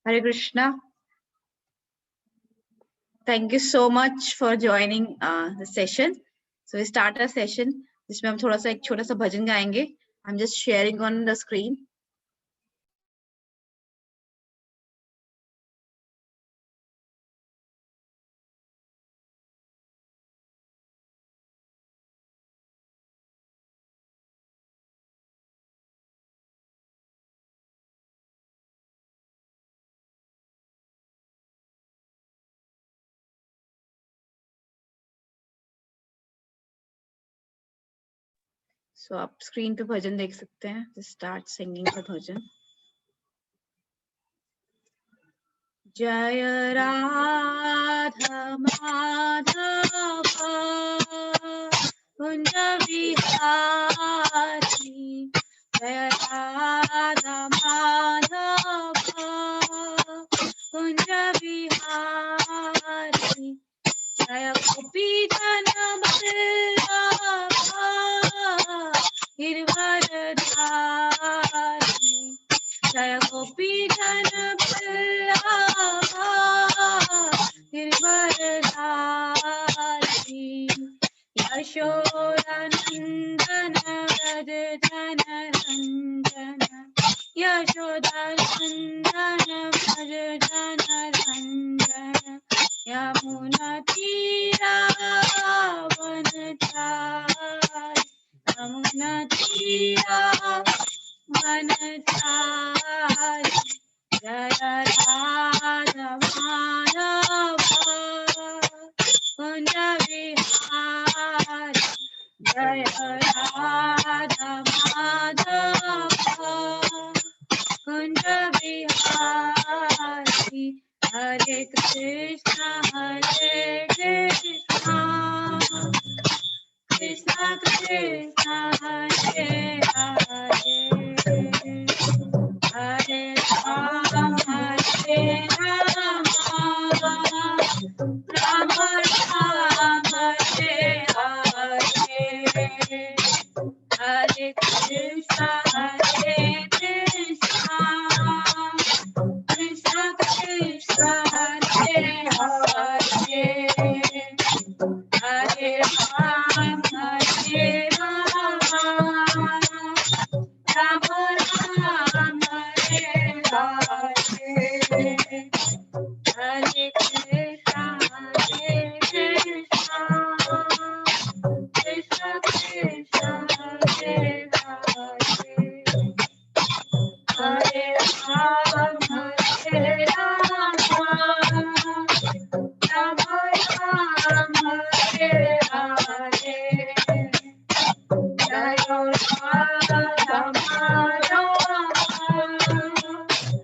Hare Krishna. Thank you so much for joining the session. So we start our session. जिसमें हम थोड़ा सा एक छोटा सा भजन गाएंगे. I'm just sharing on the screen. So आप स्क्रीन पे भजन देख सकते हैं. Just start singing the भजन. जय राधा माधव कुंज विहारी जय राधा माधव कुंज विहारी जय गोपी जन वल्लभा गिरवरधारी जय गोपी जन वल्लभा गिरवरधारी यशोदानंदन व्रज जन रंजन यशोदानंदन व्रज जन रंजन यमुना तीरावनचारि यमुना तीरावनचारि जय राधा माधव कुंज विहारी जय राधा माधव कुंज विहारी हरे कृष्णा कृष्णा कृष्णा हरे हरे हरे राम राम राम हरे हरे हरे कृष्णा कृष्णा कृष्णा हरे हरे हरे राम राम राम हरे हरे हरे कृष्णा कृष्णा कृष्णा हरे हरे हरे राम राम राम हरे हरे जय राधा माधव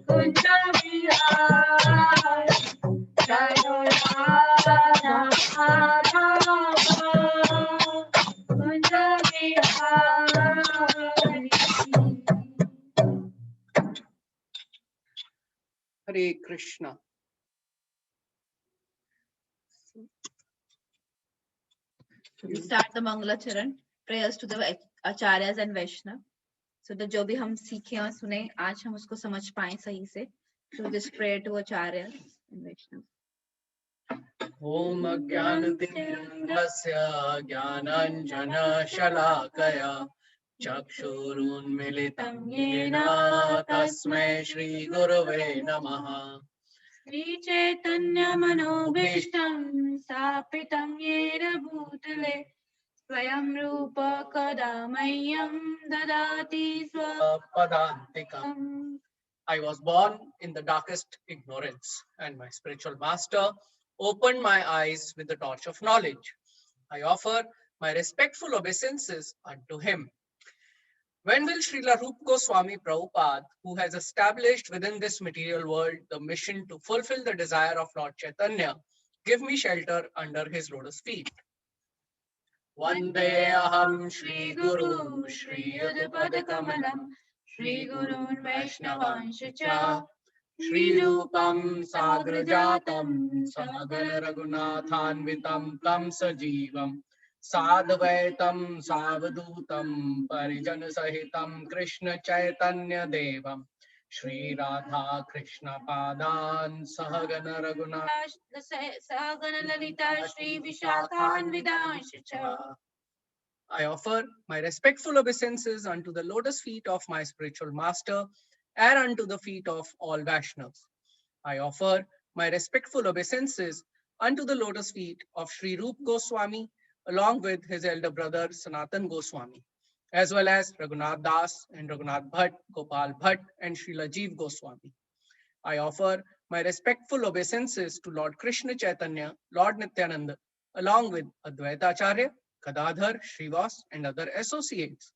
कुंज विहारी जय राधा माधव कुंज Vihari. Hare Krishna. We start the Mangala Charan. Prayers to the Acharyas and Vaishnav. So the जो भी हम सीखे और सुने आज हम उसको समझ पाएं सही से. So this prayer to Acharyas and Vaishnav. Om Jnanatimirandasya Jnananjana Shalakaya Chakshurunmilitam Yena Tasmai Shri Gurave Namaha. Shri Chaitanya Manobhishtam Sapitam Yena Bhutale Swayam Rupa Kadamayam Dadati Swapadantikam. I was born in the darkest ignorance, and my spiritual master opened my eyes with the torch of knowledge. I offer my respectful obeisances unto him. When will Srila Rupa Goswami Prabhupada, who has established within this material world the mission to fulfill the desire of Lord Chaitanya, give me shelter under his lotus feet? Vandeham Shri Guru Shri Yudpada Kamalam Shri Gurun Vaishnavanshcha Shri Rupam Sagrajatam Sagar Raghunathanvitam Tam Sajivam Sadvaitam Savadutam Parijan Sahitam Krishna Chaitanya Devam Shri Radha Krishna Padan Sahagana Raghunath Sahagana Lalita Shri Vishakhanvidansh cha. I offer my respectful obeisances unto the lotus feet of my spiritual master and unto the feet of all Vaishnavas. I offer my respectful obeisances unto the lotus feet of Sri Rup Goswami along with his elder brother Sanatan Goswami, as well as Raghunath Das and Raghunath Bhatt, Gopal Bhatt and Srila Jeev Goswami. I offer my respectful obeisances to Lord Krishna Chaitanya, Lord Nityananda, along with Advaita Acharya, Gadadhar, Srivas and other associates.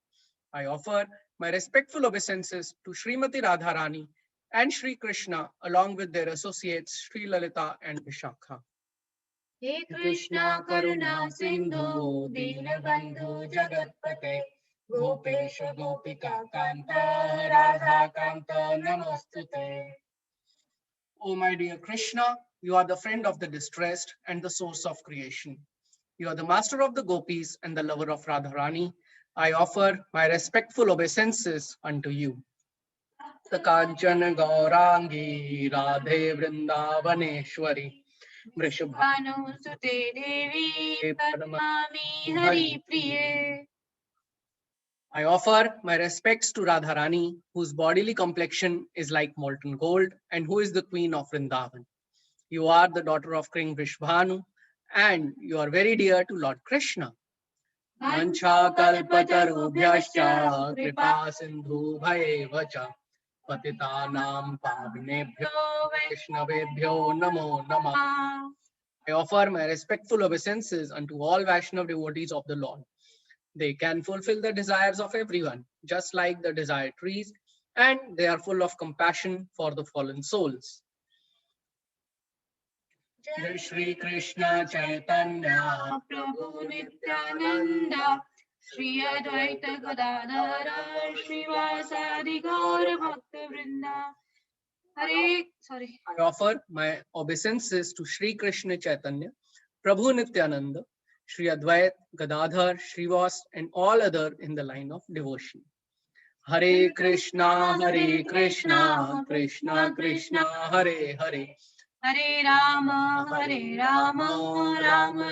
I offer my respectful obeisances to Srimati Radharani and Sri Krishna along with their associates Sri Lalita and Vishakha. He Krishna Karuna Sindhu Dinabandhu Jagatpate Gopesha Gopika Kanta Radha Kanta Namostute. O my dear Krishna, you are the friend of the distressed and the source of creation. You are the master of the gopis and the lover of Radharani. I offer my respectful obeisances unto you. Kanchana Gaurangi Radhe Vrindavaneshwari Vrishabhanu Sute Devi Padmami Hari Priye. I offer my respects to Radharani, whose bodily complexion is like molten gold and who is the queen of Vrindavan. You are the daughter of King Vrishabhanu and you are very dear to Lord Krishna. Mancha kalpatarubhyascha kripa sindhu bhayevacha patitanam pavnebhyo vaishnavebhyo namo namah. I offer my respectful obeisances unto all Vaishnav devotees of the Lord. They can fulfill the desires of everyone, just like the desired trees, and they are full of compassion for the fallen souls. Jai Shri Krishna Chaitanya Prabhu Nityananda Shri Advaita Gadadhara Srivasadi Gaura Bhakta Vrinda. I offer my obeisances to Shri Krishna Chaitanya, Prabhu Nityananda, Shri Advait, Gadadhar, Srivas, and all other in the line of devotion. Hare Krishna, Krishna Krishna, Hare Hare. Hare Rama, Rama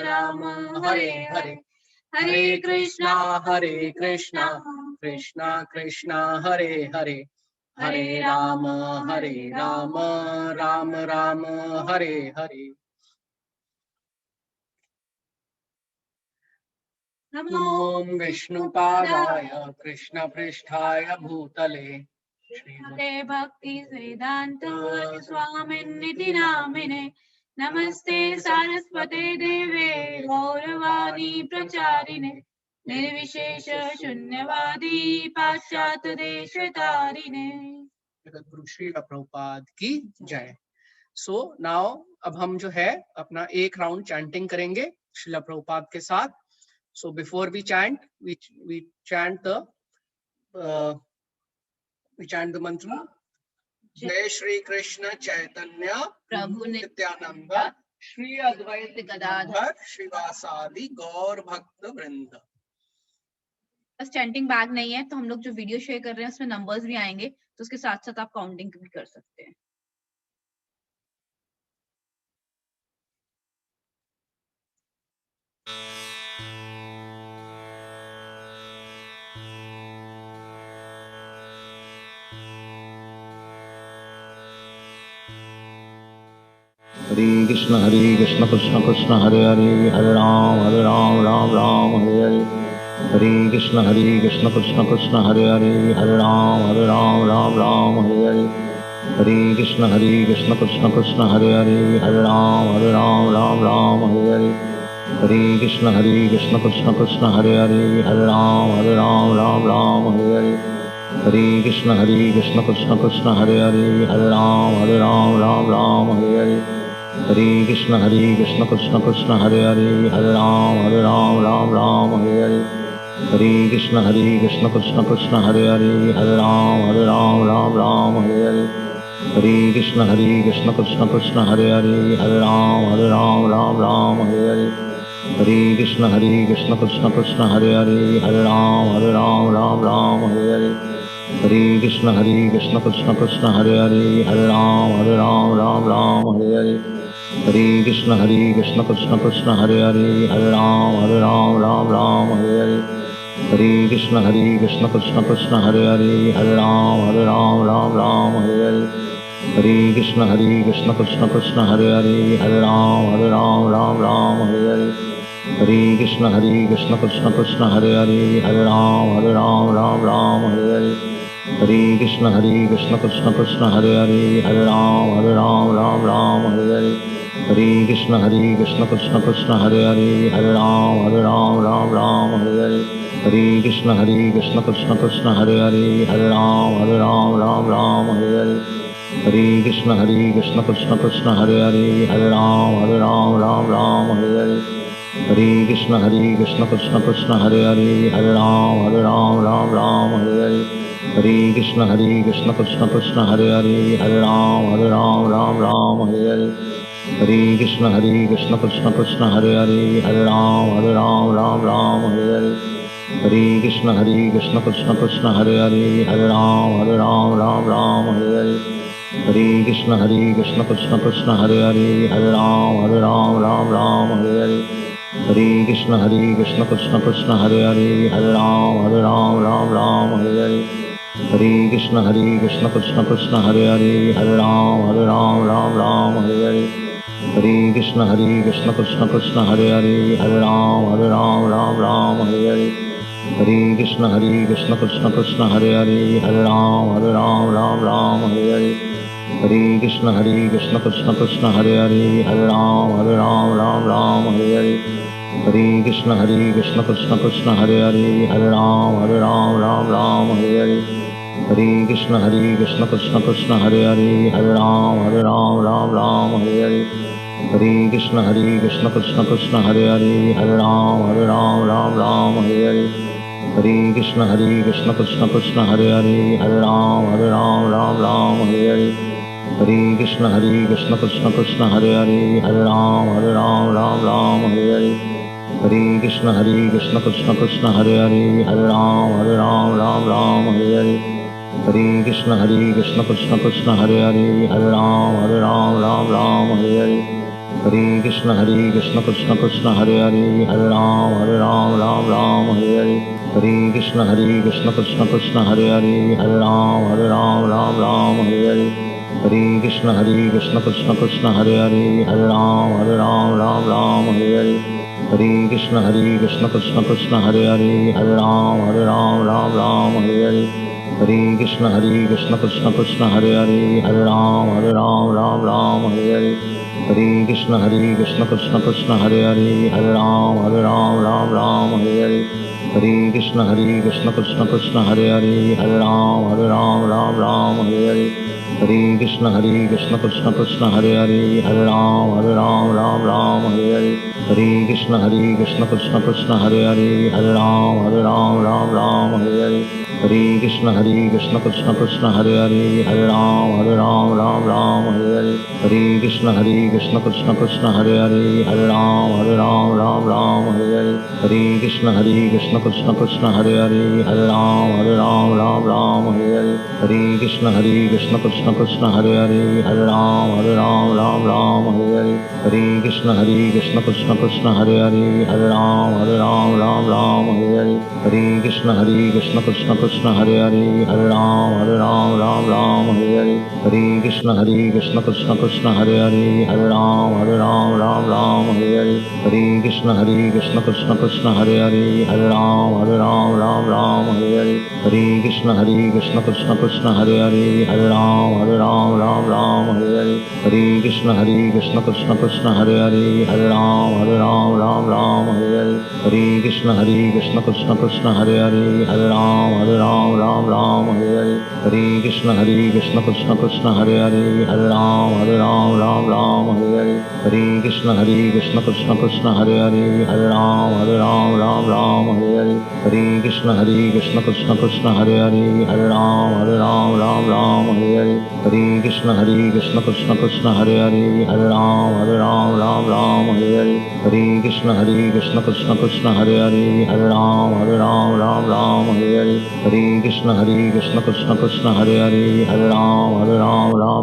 Rama, Hare Hare. Hare Krishna, Krishna Krishna, Hare Hare. Hare Rama, Rama Rama, Hare Hare. Namo Vishnu Padaya Krishna Pristhaya Bhutale Shri Bhakti Vedanta Swamin Niti Namine Namaste Saraswate Deve Gauravani Pracharine Nirvishesha Shunyavadi Paschat Deshatarine. Guru Srila Prabhupada की जय. So now अब हम जो है अपना एक round chanting करेंगे श्रीला प्रभुपाद के साथ. So before we chant, we chant the mantra. Jai Shri Krishna Chaitanya Prabhu Nityananda Shri Advaita Gadadhar Srivasadi Gaur Bhakta Vrinda. बस चैंटिंग बैग नहीं है तो हम लोग जो वीडियो शेयर कर रहे हैं उसमें नंबर्स भी आएंगे तो उसके साथ साथ आप काउंटिंग भी कर सकते हैं. Hare Krishna Krishna Krishna Hare Hare Hare Ram Ram Ram Hare Hare. Hare Krishna Krishna Krishna Hare Hare Hare Ram Ram Ram Hare Hare. Hare Krishna Krishna Krishna Hare Hare Hare Ram Ram Hare Hare. Hare Krishna Krishna Hare Hare Hare Ram Hare Hare. Hare Krishna Krishna Hare Hare Hare Ram Hare Hare. Hare Krishna Krishna Hare Hare Hare Ram Hare Hare. Hare Krishna Krishna Hare Hare Hare Ram Hare Hare. Hare Krishna Krishna Hare Hare Hare Ram Hare Hare. Hare Krishna Krishna Hare Hare Hare Ram Hare Hare. Hare Krishna Krishna Krishna Hare Hare Hare Ram Ram Ram Hare Hare Hare Krishna Krishna Krishna Hare Hare Hare Ram Ram Hare Hare Hare Krishna Krishna Krishna Hare Hare Hare Ram Ram Hare Hare Hare Krishna Krishna Krishna Hare Hare Hare Ram Ram Hare Hare Hare Krishna Krishna Krishna Hare Hare Hare Ram Ram Hare Hare Hare Krishna Krishna Krishna Hare Hare Hare Ram Ram Hare Hare Hare Krishna Krishna Krishna Hare Hare Hare Ram Ram Hare Hare Hare Krishna Krishna Krishna Hare Hare Hare Ram Ram Hare Hare Hare Krishna Krishna Krishna Hare Hare Hare Ram Ram Hare Hare Hare Krishna Krishna Krishna Hare Hare Hare Ram Ram Hare Hare Hare Krishna Krishna Krishna Hare Hare Hare Ram Ram Hare Hare Hare Krishna Krishna Krishna Hare Hare Hare Ram Ram Hare Hare Hare Krishna Krishna Krishna Hare Hare Hare Ram Ram Hare Hare Hare Krishna Krishna Krishna Hare Hare Hare Ram Ram Hare Hare Hare Krishna Krishna Krishna Hare Hare Hare Ram Ram Hare Hare Hare Krishna Krishna Krishna Hare Hare Hare Ram Ram Hare Hare Hare Krishna Krishna Krishna Hare Hare Hare Ram Ram Hare Hare Hare Krishna Krishna Krishna Hare Hare Hare Ram Ram Hare Hare Hare Krishna Krishna Krishna Hare Hare Hare Ram Ram Hare Hare Hare Krishna Krishna Krishna Hare Hare Hare Ram Ram Hare Hare Hare Krishna Krishna Krishna Hare Hare Hare Ram Ram Hare Hare Hare Krishna Krishna Krishna Hare Hare Hare Ram Ram Hare Hare Hare Krishna Krishna Krishna Hare Hare Hare Ram Ram Hare Hare Hare Krishna Krishna Krishna Hare Hare Hare Ram Ram Hare Hare Hare Krishna Krishna Krishna Hare Hare Hare Ram Ram Hare Hare Hare Krishna Krishna Krishna Hare Hare Hare Ram Ram Hare Hare Hare Krishna Krishna Krishna Hare Hare Hare Ram Ram Hare Hare Hare Krishna Krishna Krishna Hare Hare Hare Ram Hare Hare Hare Krishna Krishna Krishna Hare Hare Hare Ram Hare Hare Hare Krishna Krishna Krishna Hare Hare Hare Ram Hare Hare Hare Krishna Krishna Krishna Hare Hare Hare Ram Hare Hare Hare Krishna Krishna Krishna Hare Hare Hare Ram Hare Hare Hare Krishna Krishna Krishna Hare Hare Hare Ram Hare Hare Hare Krishna Krishna Krishna Hare Hare Hare Ram Hare Hare Hare Krishna Krishna Krishna Hare Hare Hare Ram Hare Hare Hare Krishna Krishna Krishna Hare Hare Hare Ram Hare Hare Hare Krishna Krishna Krishna Hare Hare Hare Ram Hare Hare Hare Krishna Krishna Krishna Hare Hare Hare Ram Hare Hare Hare Krishna Krishna Krishna Hare Hare Hare Ram Hare Hare Hare Krishna Krishna Krishna Hare Hare Hare Ram Hare Hare Hare Krishna Krishna Krishna Hare Hare Hare Ram Hare Hare Hare Krishna Krishna Krishna Hare Hare Hare Ram Hare Hare Hare Krishna Krishna Krishna Hare Hare Hare Ram Hare Hare Hare Krishna Krishna Krishna Hare Hare Hare Ram Hare Hare Hare Krishna Krishna Krishna Hare Hare Hare Ram Hare Hare Hare Krishna Krishna Krishna Hare Hare Hare Ram Hare Hare Hare Krishna Krishna Krishna Hare Hare Hare Ram Hare Hare Hare Krishna Krishna Krishna Hare Hare Hare Ram Ram Ram Hare Hare Hare Krishna Krishna Krishna Hare Hare Hare Ram Ram Hare Hare Hare Krishna Krishna Krishna Hare Hare Hare Ram Ram Hare Hare Hare Krishna Krishna Krishna Hare Hare Hare Ram Ram Hare Hare Hare Krishna Krishna Krishna Hare Hare Hare Ram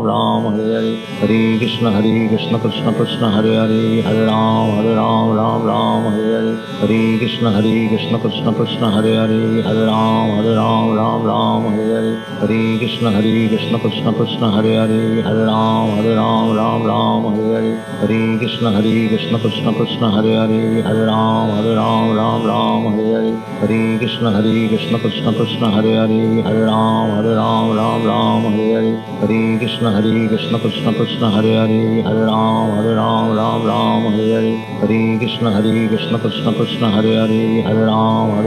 Ram Hare Hare Hare Krishna Krishna Krishna Hare Hare Hare Ram Ram Hare Hare Hare Krishna Krishna Krishna Hare Hare Hare Ram Ram Hare Hare Hare Krishna Krishna Krishna Hare Hare Hare Ram Ram Hare Hare Hare Krishna Krishna Krishna Hare Hare Hare Ram Ram Hare Hare Hare Krishna Krishna Krishna Hare Hare Hare Ram Ram Hare Hare Hare Krishna Krishna Krishna Hare Hare Hare Ram Ram Hare Hare Hare Krishna Krishna Krishna Hare Hare Hare Ram Ram Hare Hare Hare Krishna Krishna Krishna Hare Hare Hare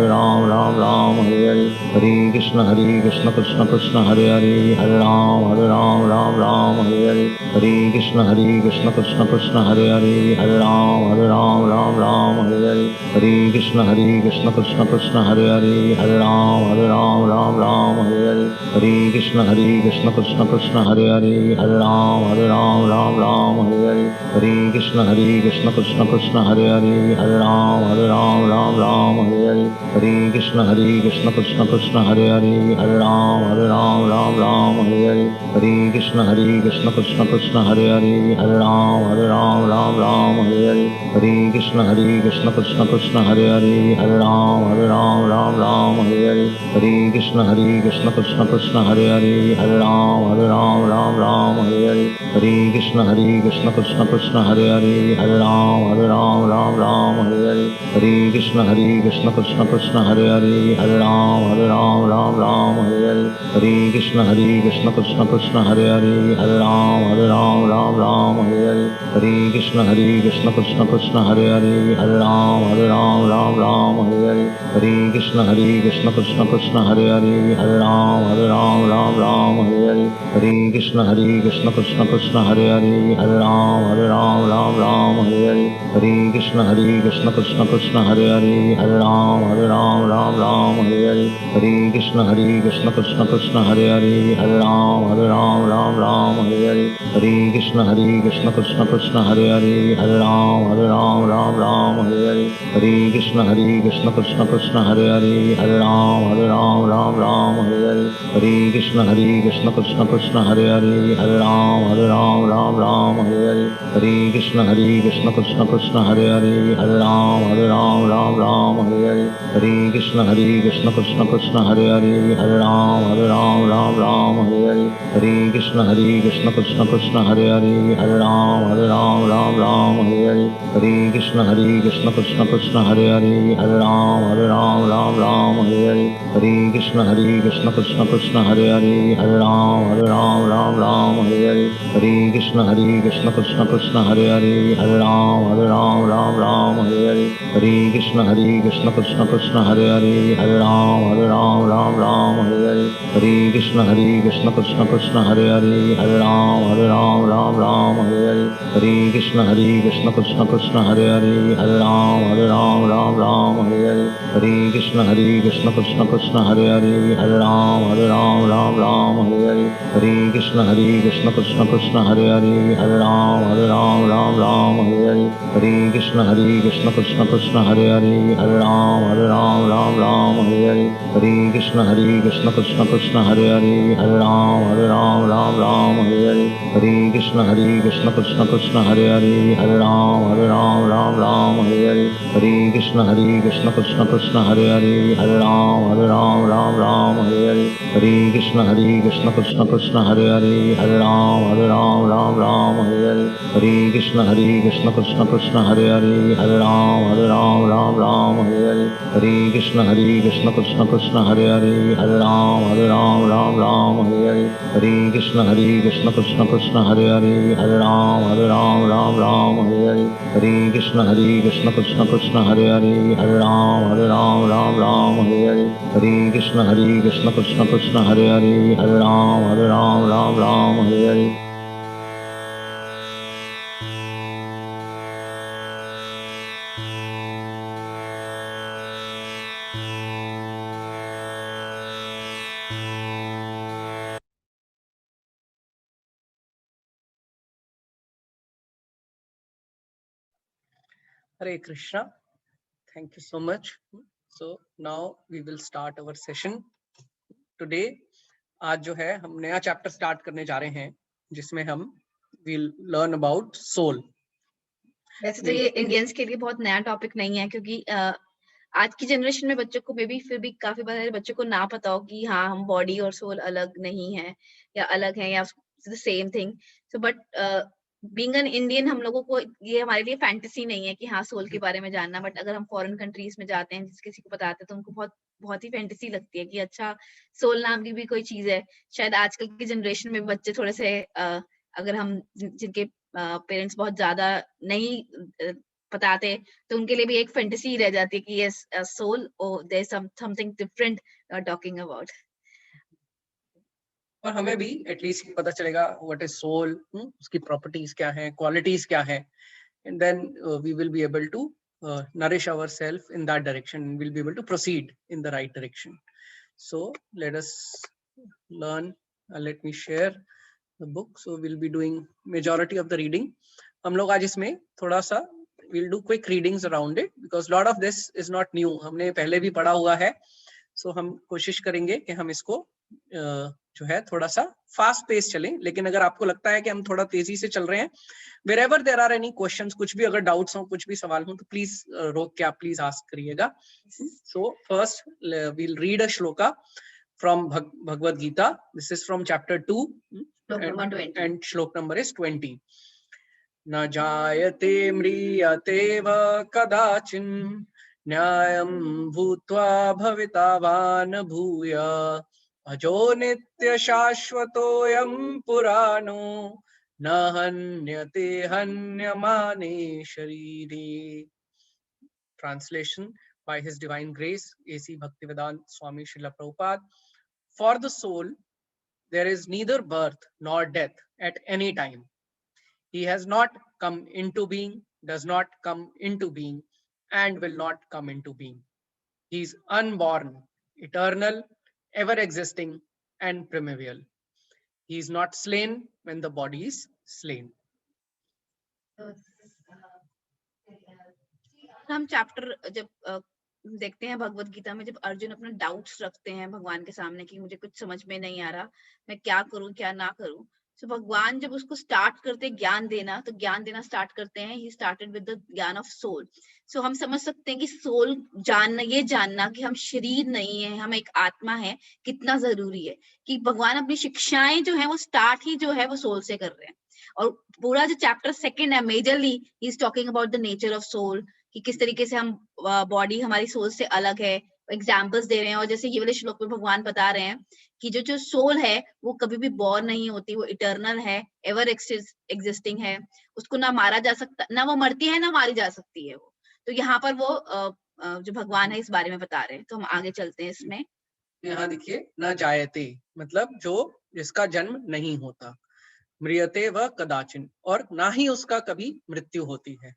Ram Ram Hare Hare Hare Krishna Krishna Krishna Hare Hare Hare Ram Ram Hare Hare Hare Krishna Krishna Krishna Hare Hare Hare Ram Ram Hare Hare Hare Krishna Krishna Krishna Hare Hare Hare Ram Ram Hare Hare Hare Krishna Krishna Krishna Hare Hare Hare Ram Ram Hare Hare Hare Krishna Krishna Krishna Hare Hare Hare Ram Ram Hare Hare Hare Krishna Krishna Krishna Hare Hare Hare Ram Ram Hare Hare Hare Krishna Krishna Krishna Hare Hare Hare Ram Ram Hare Hare Hare Krishna Krishna Krishna Hare Hare Hare Ram Ram Hare Hare Hare Krishna Krishna Krishna Hare Hare Hare Ram Ram Hare Hare Hare Krishna Krishna Krishna Hare Hare Hare Ram Ram Hare Hare Hare Krishna Krishna Krishna Hare Hare Hare Ram Ram Hare Hare Hare Krishna Krishna Krishna Hare Hare Hare Ram Ram Hare Hare Hare Krishna Krishna Krishna Hare Hare Hare Ram Ram Hare Hare Hare Krishna Krishna Krishna Hare Hare Hare Ram Ram Hare Hare Hare Krishna Krishna Krishna Hare Hare Hare Ram Ram Hare Hare Hare Krishna Krishna Krishna Hare Hare Hare Ram Ram Hare Hare Hare Krishna Krishna Krishna Hare Hare Hare Ram Ram Hare Hare Hare Krishna Krishna Krishna Hare Hare Hare Ram Ram Hare Hare Hare Krishna Krishna Krishna Hare Hare Hare Ram Ram Hare Hare Hare Krishna Krishna Krishna Hare Hare Hare Ram Ram Hare Hare Hare Krishna Krishna Krishna Hare Hare Hare Ram Ram Hare Hare Hare Krishna Krishna Krishna Hare Hare Hare Ram Ram Hare Hare Hare Krishna Krishna Krishna Hare Hare Hare Ram Ram Hare Hare Hare Krishna Krishna Krishna Hare Hare Hare Ram Ram Hare Hare Hare Krishna Krishna Krishna Hare Hare Hare Ram Ram Hare Hare Hare Krishna Krishna Krishna Hare Hare Hare Ram Ram Hare Hare Hare Krishna Krishna Krishna Hare Hare Hare Ram Ram Hare Hare Hare Krishna Krishna Krishna Hare Hare Hare Ram Ram Hare Hare Hare Krishna Krishna Krishna Hare Hare Hare Ram Ram Hare Hare Hare Krishna Krishna Krishna Hare Hare Hare Ram Ram Hare Hare Hare Krishna Krishna Krishna Hare Hare Hare Ram Ram Hare Hare Hare Krishna Krishna Krishna Hare Hare Hare Ram Ram Hare Hare Hare Krishna Krishna Krishna Hare Hare Hare Ram Ram Hare Hare Hare Krishna Krishna Krishna Hare Hare Hare Ram Ram Hare Hare Hare Krishna Krishna Krishna Hare Hare Hare Ram Ram Hare Hare Hare Krishna Krishna Krishna Hare Hare Hare Ram Ram Hare Hare Hare Krishna Krishna Krishna Hare Hare Hare Ram Ram Hare Hare Hare Krishna Krishna Krishna Hare Hare Hare Ram Ram Hare Hare Hare Krishna Krishna Krishna Hare Hare Hare Ram Ram Hare Hare Hare Krishna Krishna Krishna Hare Hare Hare Ram Ram Hare Hare Hare Krishna. Thank you so much. So now we will start our session today. आज जो है हम नया chapter start करने जा रहे हैं जिसमें हम विल लर्न अबाउट सोल. वैसे तो ये इंडियंस के लिए बहुत नया टॉपिक नहीं है, क्योंकि आज की जनरेशन में बच्चों को मे बी फिर भी काफी बार बच्चों को ना पता हो कि हाँ हम बॉडी और सोल अलग नहीं है या अलग है या the same thing. So but being an Indian हम लोगों को ये हमारे लिए फैंटेसी नहीं है कि हाँ सोल के बारे में जानना. बट अगर हम फॉरेन कंट्रीज में जाते हैं, जिस किसी को बताते हैं तो उनको बहुत बहुत ही फैंटेसी लगती है कि अच्छा सोल नाम की भी कोई चीज है. शायद आजकल की जनरेशन में बच्चे थोड़े से अगर हम जिनके पेरेंट्स बहुत ज्यादा नहीं बताते तो उनके लिए भी एक फैंटेसी रह जाती है कि यस सोल और there is something different talking about. और हमें भी एटलीस्ट पता चलेगा व्हाट इज सोल, उसकी प्रॉपर्टीज क्या है, क्वालिटीज क्या है, and then we will be able to nourish ourselves in that direction, and we'll be able to proceed in the right direction. So let us learn. Let me share the book. So we'll be doing majority of the reading. हम लोग आज इसमें थोड़ा सा we'll do quick readings around it because lot of this is not new. हमने पहले भी पढ़ा हुआ है. So हम कोशिश करेंगे कि हम इसको जो है थोड़ा सा फास्ट पेस चलें. लेकिन अगर आपको लगता है कि हम थोड़ा तेजी से चल रहे हैं, wherever there are any questions, कुछ भी अगर डाउट्स हो, कुछ भी सवाल हो तो प्लीज रोक के आप प्लीज आस्क करिएगा. So first we'll read a shloka from Bhagavad Gita. This is from chapter 2 and shlok number is 20. न जायते म्रियते वा कदाचिन न्यायं भूत्वा भविता वा न भूया अजो नित्य शाश्वतोऽयं पुराणो न हन्यते हन्यमाने शरीरे. Translation by His Divine Grace A.C. Bhaktivedanta Swami Srila Prabhupada. For the soul, there is neither birth nor death at any time. He has not come into being, does not come into being, and will not come into being. He is unborn, eternal, ever existing, and primeval. He is not slain when the body is slain. हम chapter जब देखते हैं भगवत गीता में, जब अर्जुन अपने doubts रखते हैं भगवान के सामने कि मुझे कुछ समझ में नहीं आ रहा, मैं क्या करूं क्या ना करूं, तो भगवान जब उसको स्टार्ट करते हैं ज्ञान देना, तो ज्ञान देना स्टार्ट करते हैं. ही स्टार्टेड विद द ज्ञान ऑफ सोल. सो हम समझ सकते हैं कि सोल जानना, ये जानना कि हम शरीर नहीं है, हम एक आत्मा है, कितना जरूरी है. कि भगवान अपनी शिक्षाएं जो है वो स्टार्ट ही जो है वो सोल से कर रहे हैं. और पूरा जो चैप्टर सेकंड है मेजरली ही is talking about the nature of soul, कि किस तरीके से हम बॉडी हमारी सोल से अलग है. एग्जाम्पल्स दे रहे हैं. और जैसे ये वाले श्लोक में भगवान बता रहे हैं कि जो सोल है वो कभी भी बॉर्न नहीं होती, वो इटर्नल है, एवर एग्जिस्टिंग है. उसको ना मारा जा सकता, ना वो मरती है ना मारी जा सकती है वो. तो यहाँ पर वो जो भगवान है इस बारे में बता रहे हैं. तो हम आगे चलते हैं इसमें. यहाँ देखिए, न जायते मतलब जो जिसका जन्म नहीं होता, म्रियते व कदाचिन और ना ही उसका कभी मृत्यु होती है.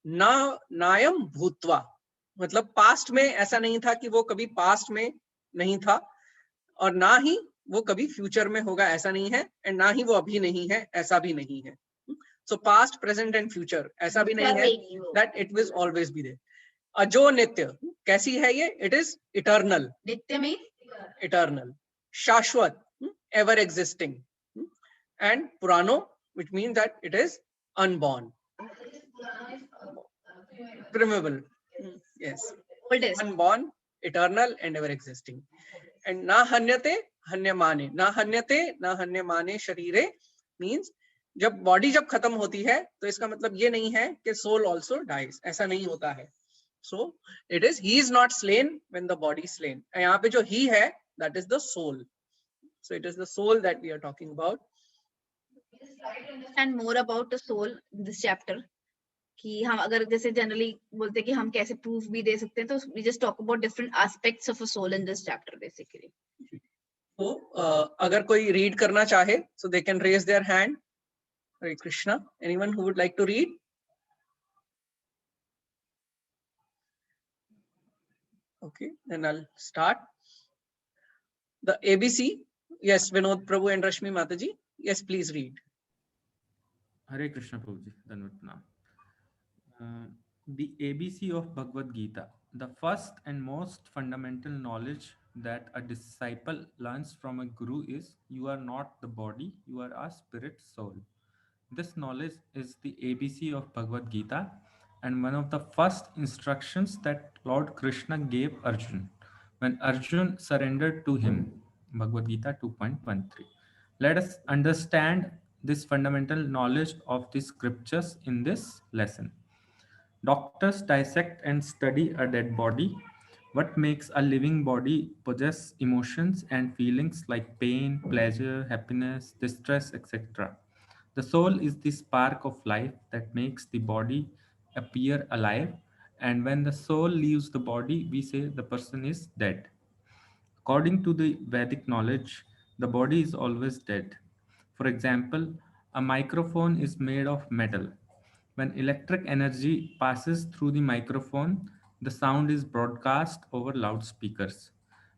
ना नायम भूत्वा मतलब पास्ट में ऐसा नहीं था कि वो कभी पास्ट में नहीं था, और ना ही वो कभी फ्यूचर में होगा ऐसा नहीं है, एंड ना ही वो अभी नहीं है ऐसा भी नहीं है. So past, present and future ऐसा भी नहीं है, that it will always be there. अजो नित्य कैसी है ये? It is eternal. नित्य में इटर्नल, शाश्वत, एवर एग्जिस्टिंग, एंड पुरानो which means that it is unborn, primeval. Yes, unborn, eternal and ever existing. And na hanyate hanyamane, na hanyamane sharire means जब बॉडी जब खत्म होती है तो इसका मतलब ये नहीं है कि सोल ऑल्सो डाइज, ऐसा नहीं होता है. So it is he is not slain when the body slain. यहाँ पे जो ही है that is the soul. So it is the soul that we are talking about. understand more about the soul in this chapter. कि हम अगर जैसे generally बोलते हैं कि हम कैसे प्रूफ भी दे सकते हैं, तो we just talk about different aspects of a soul in this chapter basically. तो अगर कोई रीड करना चाहे so they can raise their hand. Hare Krishna. Anyone who would like to read? Okay, then I'll start. The ABC. Yes, Vinod Prabhu and Rashmi Mataji. Yes, please read. हरे कृष्ण प्रभु जी, धन्यवाद प्रणाम. The ABC of Bhagavad Gita, the first and most fundamental knowledge that a disciple learns from a guru is you are not the body, you are a spirit soul. This knowledge is the ABC of Bhagavad Gita and one of the first instructions that Lord Krishna gave Arjun when Arjun surrendered to him. Bhagavad Gita 2.13. Let us understand this fundamental knowledge of the scriptures in this lesson. Doctors dissect and study a dead body. What makes a living body possess emotions and feelings like pain, pleasure, happiness, distress, etc.? The soul is the spark of life that makes the body appear alive, and when the soul leaves the body, we say the person is dead. According to the Vedic knowledge, the body is always dead. For example, a microphone is made of metal. When electric energy passes through the microphone, the sound is broadcast over loudspeakers.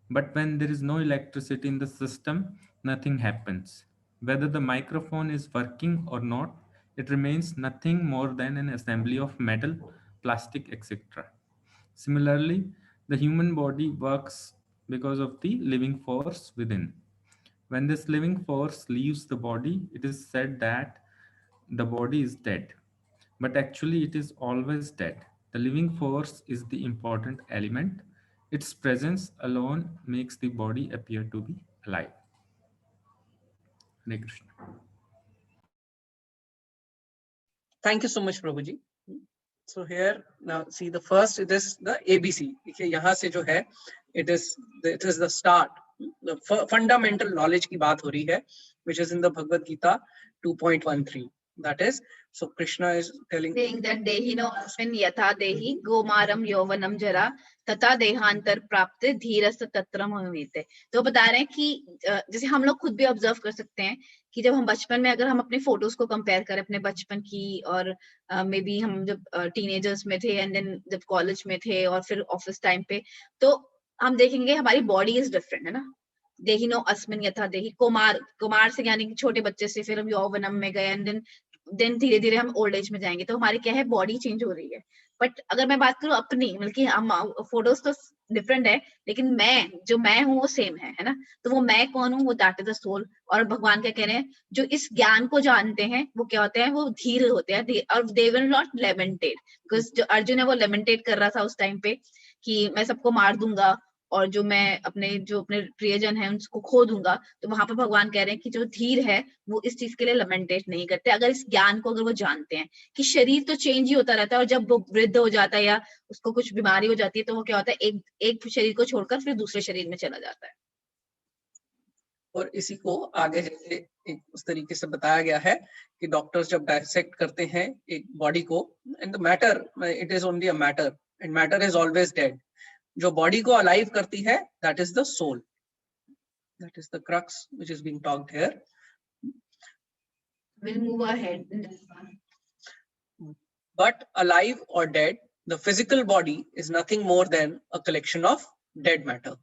But when there is no electricity in the system, nothing happens. Whether the microphone is working or not, it remains nothing more than an assembly of metal, plastic, etc. Similarly, the human body works because of the living force within. When this living force leaves the body, it is said that the body is dead. But actually, it is always dead. The living force is the important element. Its presence alone makes the body appear to be alive. Hare Krishna. Thank you so much, Prabhuji. So here now see the first, it is the ABC. देखिए यहाँ से जो है it is the start, the fundamental knowledge की बात हो रही है, which is in the Bhagavad Gita 2.13. That is, so Krishna is telling saying that dehino asmin yatha dehi gomaram yovanam jara तथा देहांतर प्राप्त धीरस तत्रम अमीते। तो बता रहे हैं कि जैसे हम लोग खुद भी ऑब्जर्व कर सकते हैं कि जब हम बचपन में अगर हम अपने फोटोज को कंपेयर करें अपने बचपन की और मे बी हम जब टीनेजर्स में थे एंड देन जब कॉलेज में थे और फिर ऑफिस टाइम पे, तो हम देखेंगे हमारी बॉडी इज डिफरेंट, है ना। देहिनो अस्मिन यथा देहि, कुमार से यानी कि छोटे बच्चे से फिर हम यौवनम में गए एंड देन धीरे धीरे हम ओल्ड एज में जाएंगे, तो हमारी क्या है, बॉडी चेंज हो रही है। बट अगर मैं बात करूं अपनी, बल्कि हम फोटोज तो डिफरेंट है लेकिन मैं हूँ वो सेम है ना। तो वो मैं कौन हूँ, वो दैट इज द सोल। और भगवान क्या कह रहे हैं, जो इस ज्ञान को जानते हैं वो क्या होते हैं, वो धीर होते हैं और दे विल नॉट लेमेंटेट। बिकॉज जो अर्जुन है वो लेमेंटेट कर रहा था उस टाइम पे कि मैं सबको मार दूंगा और जो अपने प्रियजन है उसको खो दूंगा। तो वहां पर भगवान कह रहे हैं कि जो धीर है वो इस चीज के लिए लमेंटेट नहीं करते, अगर इस ज्ञान को अगर वो जानते हैं कि शरीर तो चेंज ही होता रहता है और जब वो वृद्ध हो जाता है या उसको कुछ बीमारी हो जाती है तो वो क्या होता है, एक शरीर को छोड़कर फिर दूसरे शरीर में चला जाता है। और इसी को आगे जैसे एक उस तरीके से बताया गया है कि डॉक्टर्स जब डायसेक्ट करते हैं एक बॉडी को, and the matter, it is only a matter and matter is always dead. जो बॉडी को अलाइव करती है that is the soul, that is the crux which is being talked here. We'll move ahead in this one. But alive or dead, the physical body is nothing more than a collection of dead matter.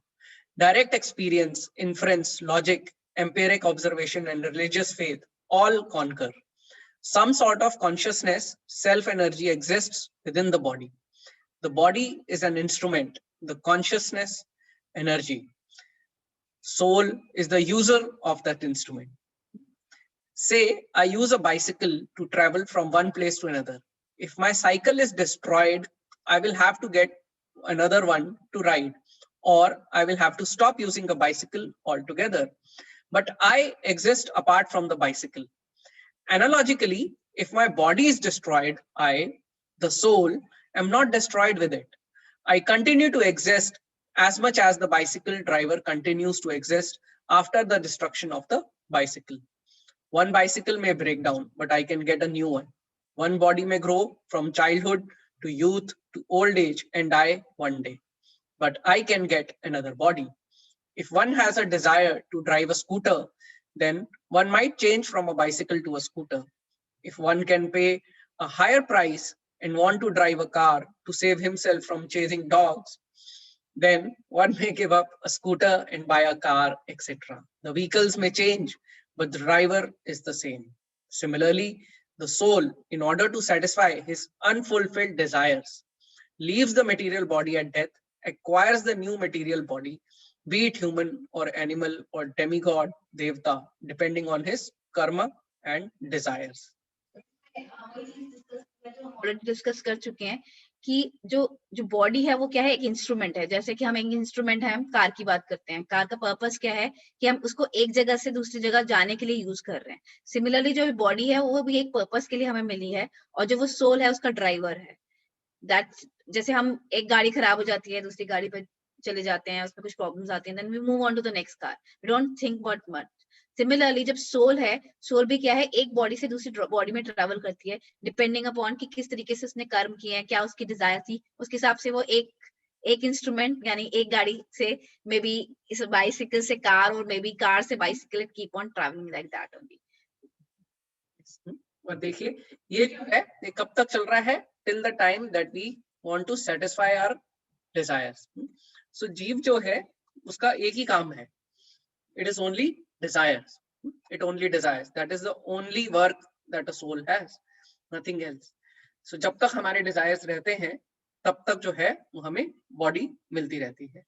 Direct experience, inference, logic, empiric observation, and religious faith all conquer. Some sort of consciousness, self-energy exists within the body. The body is an instrument, the consciousness, energy. Soul is the user of that instrument. Say, I use a bicycle to travel from one place to another. If my cycle is destroyed, I will have to get another one to ride, or I will have to stop using a bicycle altogether. But I exist apart from the bicycle. Analogically, if my body is destroyed, I, the soul, am not destroyed with it. I continue to exist as much as the bicycle driver continues to exist after the destruction of the bicycle. One bicycle may break down, but I can get a new one. One body may grow from childhood to youth to old age and die one day, but I can get another body. If one has a desire to drive a scooter, then one might change from a bicycle to a scooter. If one can pay a higher price and want to drive a car to save himself from chasing dogs, then one may give up a scooter and buy a car, etc. The vehicles may change, but the driver is the same. Similarly, the soul, in order to satisfy his unfulfilled desires, leaves the material body at death, acquires the new material body, be it human or animal or demigod, devta, depending on his karma and desires. Already discuss कर चुके हैं कि जो body है वो क्या है, एक इंस्ट्रूमेंट है. जैसे कि हम एक इंस्ट्रूमेंट है, हम कार की बात करते हैं. कार का पर्पस क्या है कि हम उसको एक जगह से दूसरी जगह जाने के लिए यूज कर रहे हैं. सिमिलरली जो बॉडी है वो भी एक पर्पस के लिए हमें मिली है, और जो वो सोल है उसका ड्राइवर है. दैट जैसे हम एक गाड़ी खराब हो जाती है, दूसरी गाड़ी पे चले जाते हैं, उसमें कुछ प्रॉब्लम्स आती हैं, then we move on to the next car, we don't think about much. Similarly जब सोल है, सोल भी क्या है, एक बॉडी से दूसरी बॉडी में ट्रेवल करती है, डिपेंडिंग अपॉन कि किस तरीके से उसने कर्म किए हैं, क्या उसकी डिजायर थी, उसके हिसाब से वो एक इंस्ट्रूमेंट यानी एक गाड़ी से मे बी इस बाइसिकल से कार, और मे बी कार से bicycle, keep on travelling like that only. और देखिए ये जो है ये कब तक चल रहा है, till the time that we want to satisfy our desires. So जीव जो है उसका एक ही काम है, it is only desires. It only desires. That is the only work that a soul has, nothing else. So जब तक हमारे desires रहते हैं तब तक जो है वो हमें body मिलती रहती है.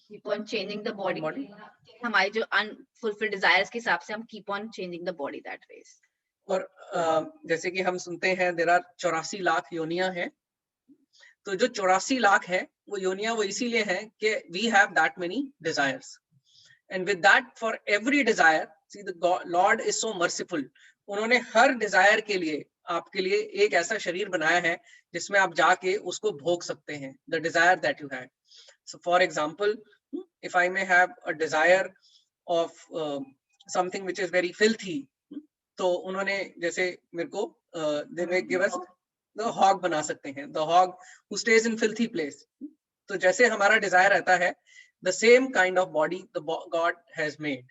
Keep on changing the body. हमारे जो unfulfilled desires के हिसाब से हम keep on changing the body that ways. और जैसे कि हम सुनते हैं there are 84 लाख योनियां हैं. तो जो 84 लाख है वो योनियां वो इसीलिए है कि we have that many desires. And with that, for every desire, see the Lord is so merciful. उन्होंने हर desire के लिए आपके लिए एक ऐसा शरीर बनाया है जिसमें आप जाके उसको भोग सकते हैं. The desire that you had. So, for example, if I may have a desire of something which is very filthy, तो उन्होंने जैसे मेरे को they may give us the hog बना सकते हैं. The hog who stays in filthy place. तो जैसे हमारा desire रहता है, the same kind of body the God has made,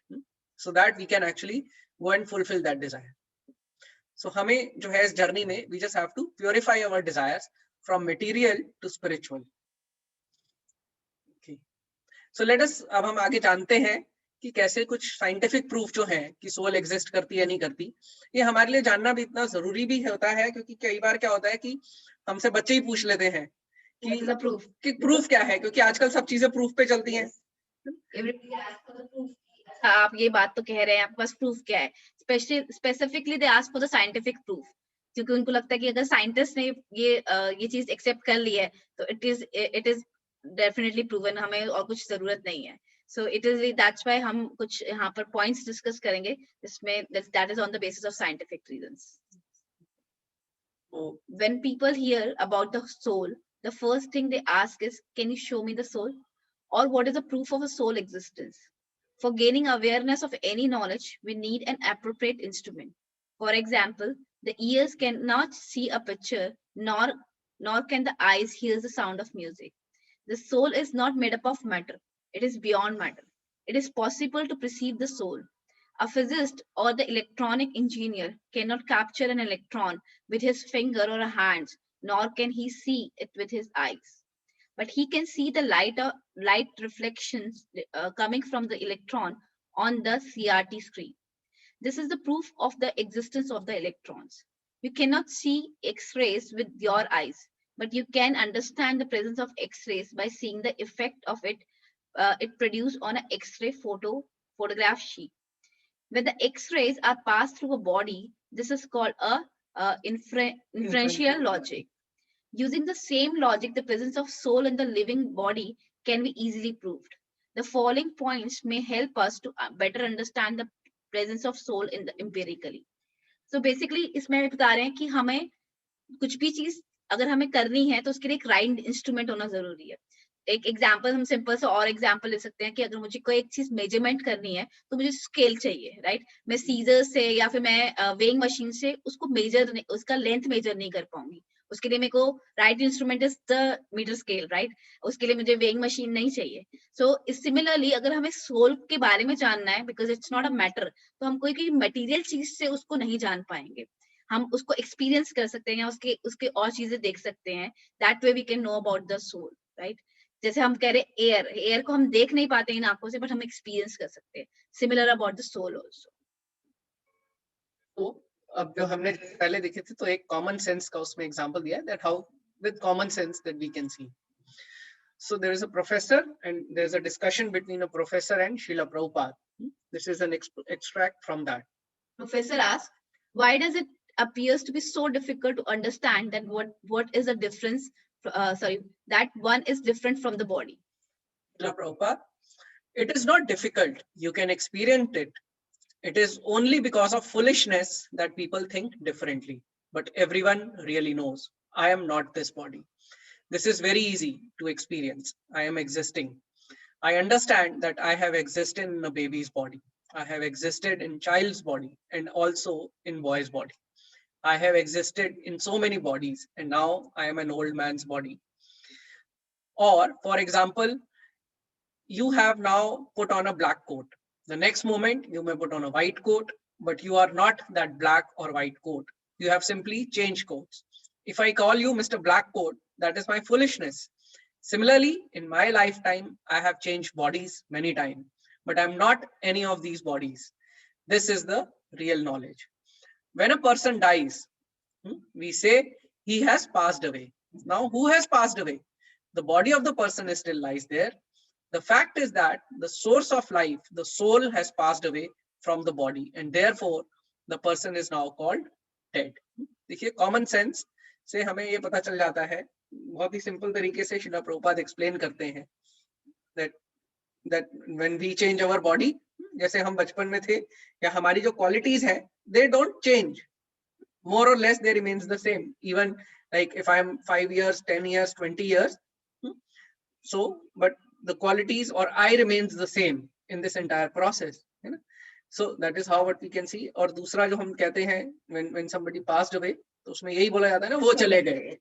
so that we can actually go and fulfill that desire. So हमें जो है इस journey में we just have to purify our desires from material to spiritual. Okay. So let us अब हम आगे जानते हैं कि कैसे कुछ scientific proof जो है कि soul exist करती है नहीं करती. ये हमारे लिए जानना भी इतना जरूरी भी होता है क्योंकि कई बार क्या होता है कि हमसे बच्चे ही पूछ लेते हैं कि प्रूफ क्या है, क्योंकि आजकल सब चीजें प्रूफ पे चलती हैं. आप ये बात तो कह रहे हैं, आपके पास प्रूफ क्या है? Specifically they ask for the scientific proof, क्योंकि उनको लगता है कि अगर साइंटिस्ट ने ये चीज एक्सेप्ट कर ली है तो इट इज डेफिनेटली प्रूवन, हमें और कुछ जरूरत नहीं है. So it is that's why हम कुछ यहाँ पर पॉइंट्स डिस्कस करेंगे जिसमें that is on the basis of scientific reasons. When people hear about the soul, the first thing they ask is, can you show me the soul? Or what is the proof of a soul existence? For gaining awareness of any knowledge, we need an appropriate instrument. For example, the ears cannot see a picture, nor can the eyes hear the sound of music. The soul is not made up of matter. It is beyond matter. It is possible to perceive the soul. A physicist or the electronic engineer cannot capture an electron with his finger or a hand, nor can he see it with his eyes. But he can see the light reflections coming from the electron on the CRT screen. This is the proof of the existence of the electrons. You cannot see X-rays with your eyes, but you can understand the presence of X-rays by seeing the effect of it produced on an X-ray photograph sheet. When the X-rays are passed through a body, this is called inferential logic. Using the same logic, the presence of soul in the living body can be easily proved. The following points may help us to better understand the presence of soul in the empirically. So basically, इसमें बता रहे हैं कि हमें कुछ भी चीज अगर हमें करनी है तो उसके लिए एक राइट इंस्ट्रूमेंट होना जरूरी है. एक एग्जाम्पल हम सिंपल से और एग्जाम्पल ले सकते हैं कि अगर मुझे कोई एक चीज मेजरमेंट करनी है तो मुझे स्केल चाहिए, राइट? मैं सीजर से या फिर मैं वेइंग मशीन से उसका लेंथ मेजर नहीं कर पाऊंगी. उसके लिए मेरे को right instrument is the metre scale, right? उसके लिए मुझे वेइंग मशीन नहीं चाहिए. सो सिमिलरली अगर हमें सोल के बारे में जानना है, because it's not a matter, तो हम कोई मटेरियल चीज से उसको नहीं जान पाएंगे. हम उसको एक्सपीरियंस कर सकते हैं या उसके और चीजें देख सकते हैं. That way we can know about the soul, right? जैसे हम कह रहे एयर को हम देख नहीं पाते इन आंखों से, बट हम एक्सपीरियंस कर सकते हैं. Similar about the soul also. तो अब जो हमने पहले देखे थे तो एक कॉमन सेंस का उसमें एग्जांपल दिया that how with common sense that we can see. So there is a professor, and there's a discussion between a professor and Srila Prabhupada. This is an extract from that. Professor asked, why does it appears to be so difficult to understand that what is the difference, that one is different from the body? Srila Prabhupada, it is not difficult. You can experience it. It is only because of foolishness that people think differently. But everyone really knows, I am not this body. This is very easy to experience. I am existing. I understand that I have existed in a baby's body. I have existed in child's body and also in boy's body. I have existed in so many bodies, and now I am an old man's body. Or, for example, you have now put on a black coat. The next moment, you may put on a white coat, but you are not that black or white coat. You have simply changed coats. If I call you Mr. Black Coat, that is my foolishness. Similarly, in my lifetime, I have changed bodies many times, but I'm not any of these bodies. This is the real knowledge. When a person dies, we say he has passed away. Now, who has passed away? The body of the person is still lies there. The fact is that the source of life, the soul, has passed away from the body, and therefore the person is now called dead. देखिए, common sense से हमें ये पता चल जाता है, बहुत ही simple तरीके से श्रीला प्रभुपाद explain करते हैं that when we change our body, जैसे हम बचपन में थे, या हमारी जो qualities हैं, they don't change. More or less, they remains the same. Even like if I'm 5 years, 10 years, 20 years, so but the qualities or I remains the same in this entire process. है ना? So that is how what we can see. और दूसरा जो हम कहते हैं, when somebody passed away, तो उसमें यही बोला जाता है ना, वो चले गए.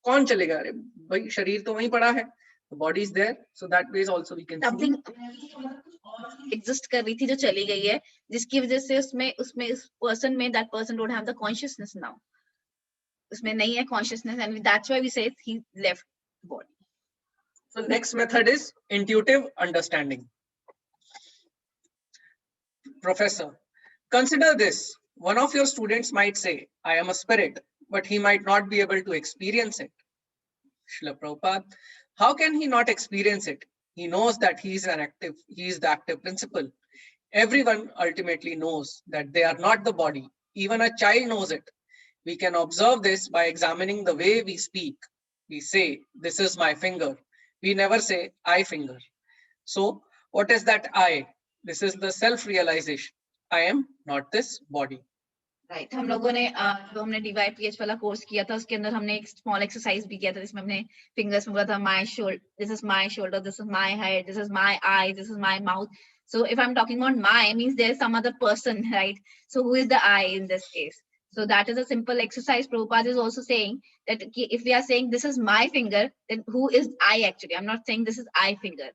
कौन चलेगा? अरे भाई, शरीर तो वहीं पड़ा है. The body is there, so that way also we can Something see. exist कर रही थी जो चली गई है, जिसकी वजह से उसमें उस person में that person don't have the consciousness now. उसमें नहीं है consciousness, and that's why we say he left the body. So next method is intuitive understanding. Professor, consider this. One of your students might say, I am a spirit, but he might not be able to experience it. Srila Prabhupada, how can he not experience it? He knows that he is the active principle. Everyone ultimately knows that they are not the body. Even a child knows it. We can observe this by examining the way we speak. We say, this is my finger. We never say, I finger. So what is that I? This is the self-realization. I am not this body. Right. हम लोगों ने जो हमने DYPH वाला course किया था, उसके अंदर हमने एक स्मॉल एक्सरसाइज भी किया था, जिसमें हमने फिंगर्स में बोला था my shoulder, this is my shoulder, this is my head, this is my eye, this is my mouth. So if I'm talking about my, means there's some other person, right? So who is the I in this case? So that is a simple exercise. Prabhupada is also saying that if we are saying this is my finger, then who is I actually? I'm not saying this is I finger.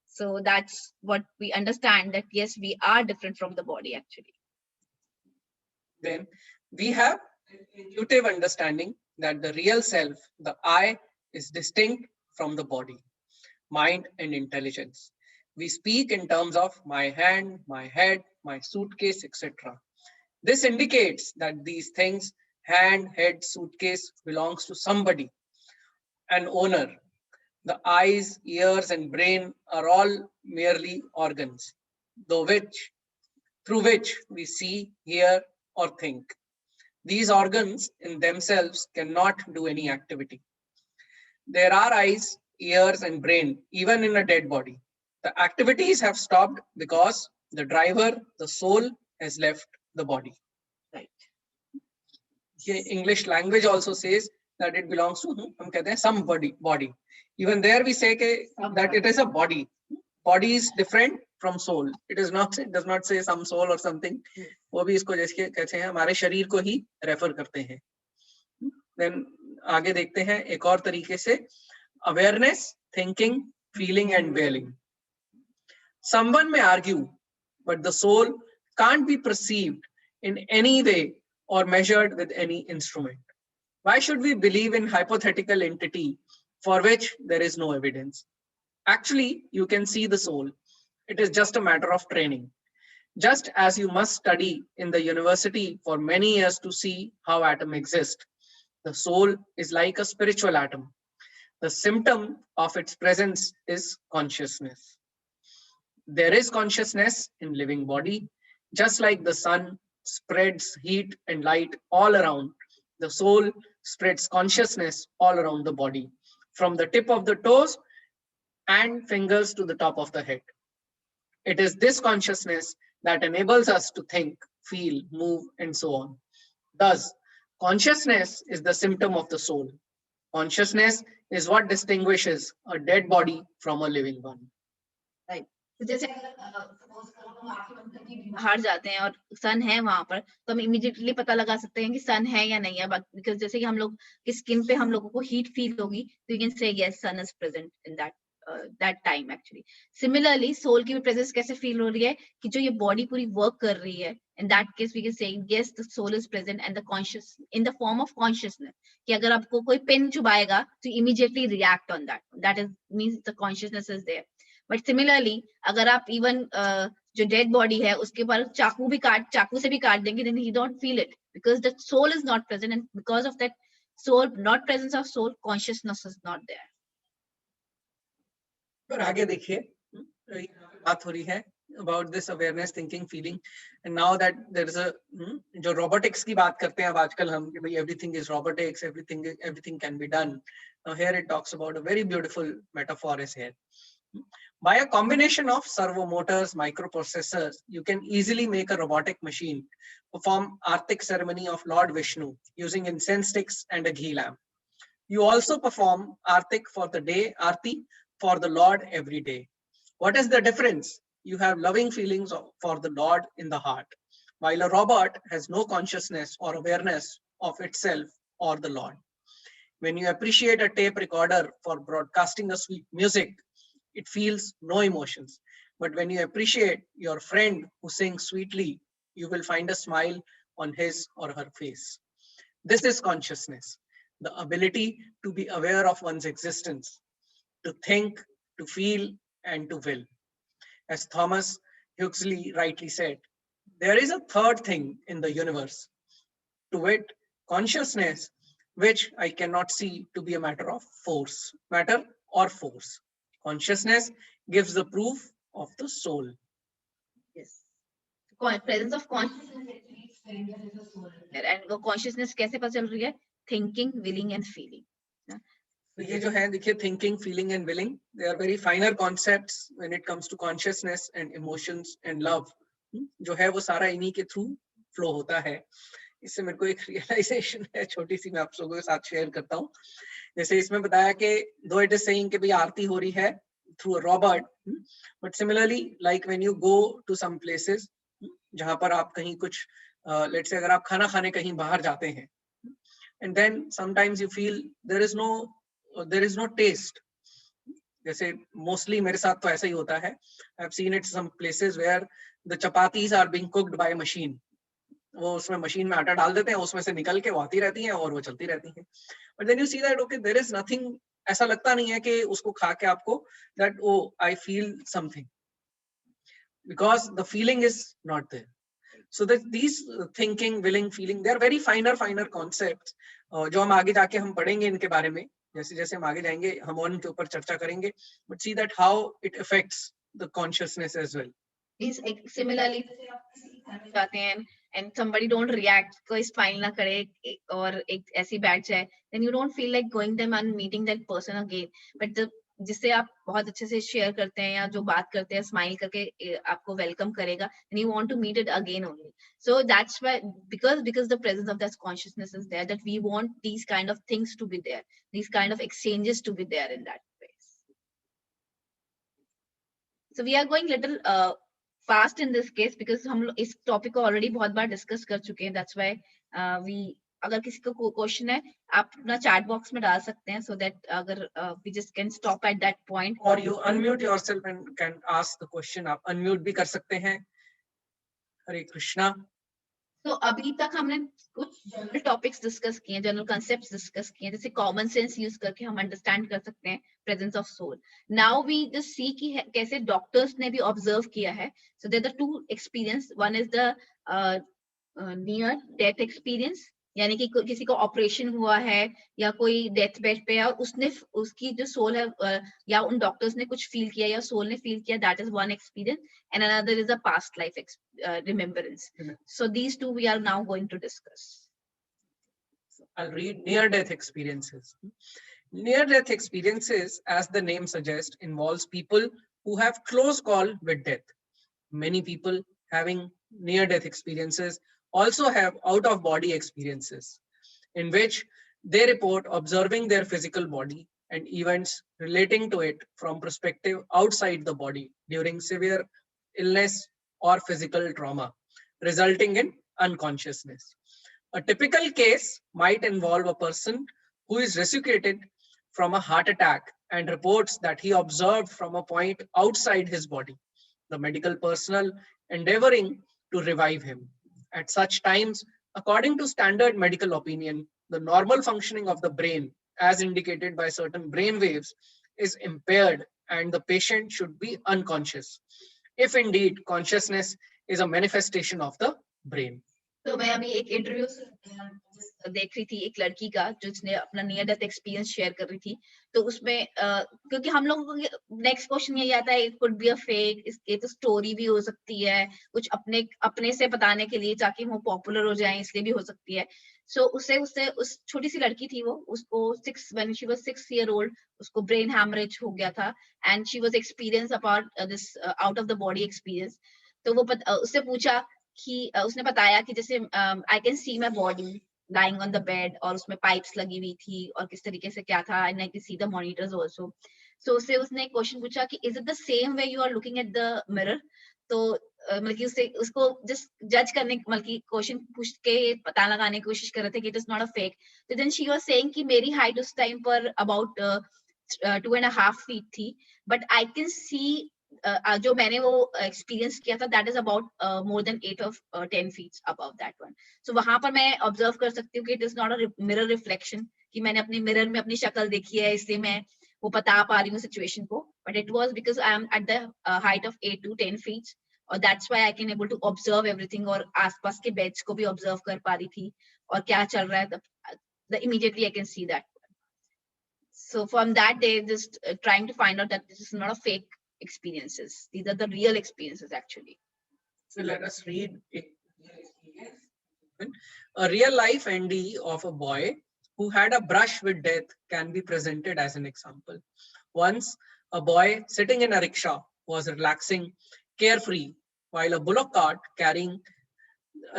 So that's what we understand, that yes, we are different from the body actually. Then we have intuitive understanding that the real self, the I, is distinct from the body, mind, and intelligence. We speak in terms of my hand, my head, my suitcase, etc. This indicates that these things, hand, head, suitcase, belongs to somebody, an owner. The eyes, ears, and brain are all merely organs, through which we see, hear, or think. These organs in themselves cannot do any activity. There are eyes, ears, and brain even in a dead body. The activities have stopped because the driver, the soul, has left the body. Right. English language also says that it belongs to hum kehte hain somebody, body. Even there we say that it is a body. Body is different from soul. It is not, it does not say some soul or something. वो भी इसको जैसे कहते हैं हमारे शरीर को ही refer करते हैं. Then आगे देखते हैं एक और तरीके से, awareness, thinking, feeling, and willing. Someone may argue, but the soul can't be perceived in any way or measured with any instrument. Why should we believe in hypothetical entity for which there is no evidence? Actually, you can see the soul. It is just a matter of training. Just as you must study in the university for many years to see how atom exists, The soul is like a spiritual atom. The symptom of its presence is consciousness. There is consciousness in living body, just like the sun spreads heat and light all around. The soul spreads consciousness all around the body, from the tip of the toes and fingers to the top of the head. It is this consciousness that enables us to think, feel, move, and so on. Thus, consciousness is the symptom of the soul. Consciousness is what distinguishes a dead body from a living one. Right. तो जैसे suppose करो हम आंखें बंद करके बाहर जाते हैं और सन है वहां पर, तो हम इमीडिएटली पता लगा सकते हैं कि सन है या नहीं है, बिकॉज जैसे कि हम लोग की स्किन पे हम लोगों को हीट फील होगी, तो you can say yes sun is present in that time actually. Similarly, soul की भी presence कैसे feel हो रही है कि जो ये body पूरी work कर रही है, in that case we can say yes the soul is present and the conscious in the form of consciousness, कि अगर आपको कोई पेन चुभाएगा तो immediately react on that, that is means the consciousness is there. But similarly अगर आप even जो dead body है उसके ऊपर चाकू से भी काट देंगे, then he don't feel it because the soul is not present, and because of that soul, not presence of soul, consciousness is not there. और आगे देखिए, बात हो रही है about this awareness, thinking, feeling, and now that there is a जो robotics की बात करते हैं अब आजकल हम कि भाई everything is robotics, everything can be done. Now here it talks about a very beautiful metaphor is here. By a combination of servo motors, microprocessors, you can easily make a robotic machine perform Artik ceremony of Lord Vishnu using incense sticks and a ghee lamp. You also perform Artik for the day, Aarti for the Lord every day. What is the difference? You have loving feelings for the Lord in the heart, while a robot has no consciousness or awareness of itself or the Lord. When you appreciate a tape recorder for broadcasting a sweet music, it feels no emotions. But when you appreciate your friend who sings sweetly, you will find a smile on his or her face. This is consciousness, the ability to be aware of one's existence, to think, to feel, and to will. As Thomas Huxley rightly said, there is a third thing in the universe, to wit, consciousness, which I cannot see to be a matter or force. Consciousness gives the proof of the soul. Yes. Presence of consciousness actually explains that there is a soul there. And वो consciousness कैसे पता चल रही है? Thinking, willing, and feeling. तो ये जो है देखिए, thinking, feeling, and willing, they are very finer concepts when it comes to consciousness and emotions and love. जो है वो सारा इन्हीं के थ्रू फ्लो होता है. इससे मेरे को एक रियलाइजेशन है छोटी सी, मैं आप लोगों के साथ शेयर करता हूँ. जैसे इसमें बताया कि दो इट इज सेइंग कि भाई आरती हो रही है through a robot, but similarly like when you go to some places जहां पर आप कहीं कुछ लेट्स से अगर आप खाना खाने कहीं बाहर जाते हैं, and then sometimes you feel there is no taste. जैसे मोस्टली मेरे साथ तो ऐसा ही होता है. I have seen it some places where the chapatis are being cooked by machine. वो उसमें मशीन में आटा डाल देते हैं, उसमें से निकल के वो आती रहती हैं और वो चलती रहती हैं. But then you see that okay there is nothing, ऐसा लगता नहीं है कि उसको खा के आपको that oh I feel something, because the feeling is not there. So that these thinking, willing, feeling, they are very finer concepts जो हम आगे जाके हम पढ़ेंगे इनके बारे में. जैसे जैसे हम आगे जाएंगे हम उनके ऊपर चर्चा करेंगे. But see that how it affects the consciousness as well. Similarly, जाते हैं and somebody don't react, कोई smile ना करे और एक ऐसी बैठ जाए, then you don't feel like going them and meeting that person again. But जिससे आप बहुत अच्छे से शेयर करते हैं या जो बात करते हैं स्माइल करके आपको वेलकम करेगा, and you want to meet it again only. So that's why, because the presence of that consciousness is there, that we want these kind of things to be there, these kind of exchanges to be there in that place. So we are going little fast in this case because हम लोग इस topic को already बहुत बार discuss कर चुके हैं. That's why we, अगर किसी को क्वेश्चन है आप अपना चैट बॉक्स में डाल सकते हैं, सो दैट अगर we just can stop at that point, और you unmute yourself and can ask the question. आप अनम्यूट भी कर सकते हैं. हरे कृष्णा. तो अभी तक हमने कुछ जनरल टॉपिक्स डिस्कस किए हैं, जनरल कंसेप्ट्स डिस्कस किए हैं, जैसे कॉमन सेंस यूज करके हम अंडरस्टैंड कर सकते हैं presence of soul. Now we just see कि कैसे डॉक्टर्स ने भी ऑब्जर्व किया है. So there are two experience, one is the near death experience यानी कि किसी को ऑपरेशन हुआ है या कोई डेथ बेड पे है और उसने उसकी जो सोल है या उन डॉक्टर्स ने कुछ फील किया या सोल ने फील किया, that is one experience, and another is a past life remembrance. So these two we are now going to discuss. I'll read near-death experiences. Near-death experiences, as the name suggests, involves people who have close call with death. Many people having near-death experiences also have out-of-body experiences, in which they report observing their physical body and events relating to it from perspective outside the body during severe illness or physical trauma, resulting in unconsciousness. A typical case might involve a person who is resuscitated from a heart attack and reports that he observed from a point outside his body, the medical personnel endeavoring to revive him. At such times, according to standard medical opinion, the normal functioning of the brain, as indicated by certain brain waves, is impaired and the patient should be unconscious, if indeed consciousness is a manifestation of the brain. तो मैं अभी एक interview देख रही थी एक लड़की का जिसने अपना नियर डेथ एक्सपीरियंस शेयर कर रही थी, तो उसमें क्योंकि हम लोगों को नेक्स्ट क्वेश्चन यही आता है, it could be a fake, ये तो स्टोरी भी हो सकती है, कुछ अपने से बताने के लिए ताकि वो पॉपुलर हो जाए, इसलिए भी हो सकती है. सो उस छोटी सी लड़की थी, वो उसको 6 year old उसको ब्रेन हैमरेज हो गया था and she was experience about this out of the body experience. तो वो उससे पूछा कि उसने बताया कि जैसे I can see my body lying on the bed और उसमें पाइप्स लगी हुई थी और किस तरीके से क्या था, and I can see the monitors also. So उसने क्वेश्चन पूछा कि is it the same way you are looking at the mirror? तो मतलब कि उसको जस्ट जज करने मतलब कि क्वेश्चन पूछ के पता लगाने की कोशिश कर रहे थे कि it is not a fake. तो देन शी वाज सेइंग कि मेरी हाइट उस टाइम पर अबाउट 2.5 feet थी, बट आई कैन सी जो मैंने वो एक्सपीरियंस किया था that is about more than 8 or 10 feet above that one. सो वहां पर मैं ऑब्जर्व कर सकती हूँ कि it is not a mirror reflection कि मैंने अपने मिरर में अपनी शक्ल देखी है इसलिए मैं वो बता पा रही हूँ सिचुएशन को, but it was because I am at the height of 8 to 10 feet और that's why I can able to observe everything और आसपास के बेड्स को भी ऑब्जर्व कर पा रही थी और क्या चल रहा है, immediately I can see that. So from that day just trying to find out that this is not a fake experiences, these are the real experiences actually. So let us read a real life ND of a boy who had a brush with death can be presented as an example. Once a boy sitting in a rickshaw was relaxing carefree while a bullock cart carrying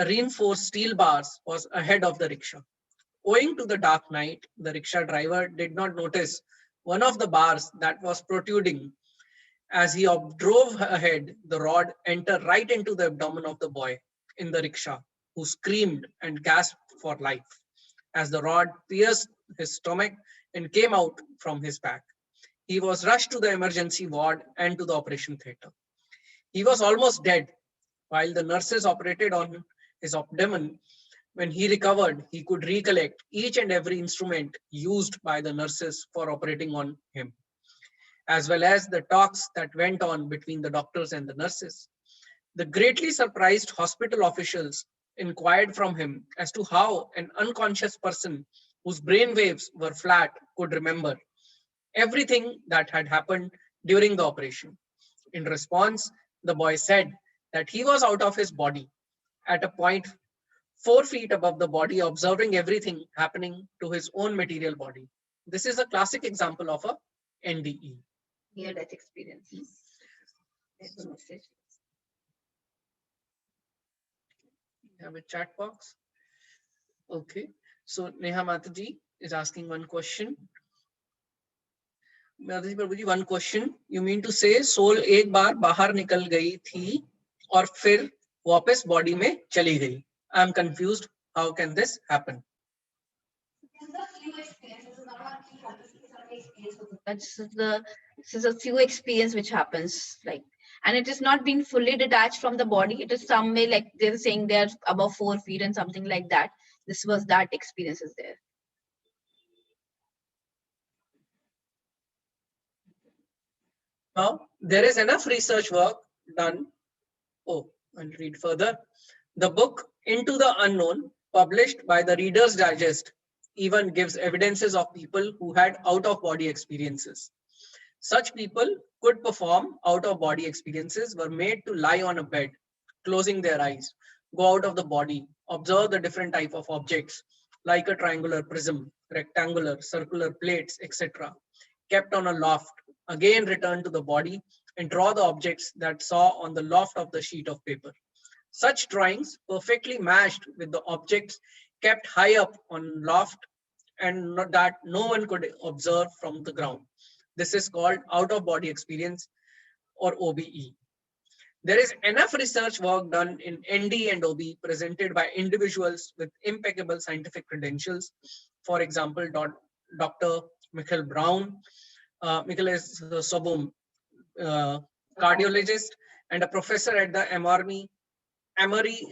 reinforced steel bars was ahead of the rickshaw. Owing to the dark night, the rickshaw driver did not notice one of the bars that was protruding. As he drove ahead, the rod entered right into the abdomen of the boy in the rickshaw, who screamed and gasped for life as the rod pierced his stomach and came out from his back. He was rushed to the emergency ward and to the operation theater. He was almost dead while the nurses operated on his abdomen. When he recovered, he could recollect each and every instrument used by the nurses for operating on him, as well as the talks that went on between the doctors and the nurses. The greatly surprised hospital officials inquired from him as to how an unconscious person whose brain waves were flat could remember everything that had happened during the operation. In response, the boy said that he was out of his body at a point 4 feet above the body, observing everything happening to his own material body. This is a classic example of a NDE. Near death experience. Have a chat box. Okay. So Neha Mataji is asking one question. Mataji Prabhuji, one question. You mean to say soul एक बार बाहर निकल गई थी और फिर वापस body में चली गई? I am confused. How can this happen? This is a few experience which happens like, and it is not been fully detached from the body. It is some way like they're saying they're above 4 feet and something like that. This was that experience is there. Now there is enough research work done. Oh, I'll read further. The book Into the Unknown, published by the Reader's Digest even gives evidences of people who had out-of-body experiences. Such people could perform out-of-body experiences, were made to lie on a bed, closing their eyes, go out of the body, observe the different type of objects like a triangular prism, rectangular, circular plates, etc., kept on a loft, again return to the body and draw the objects that saw on the loft of the sheet of paper. Such drawings perfectly matched with the objects kept high up on loft and that no one could observe from the ground. This is called out-of-body experience or OBE. There is enough research work done in ND and OB presented by individuals with impeccable scientific credentials. For example, Dr. Michael Brown, Nicholas Sobum, cardiologist and a professor at the Emory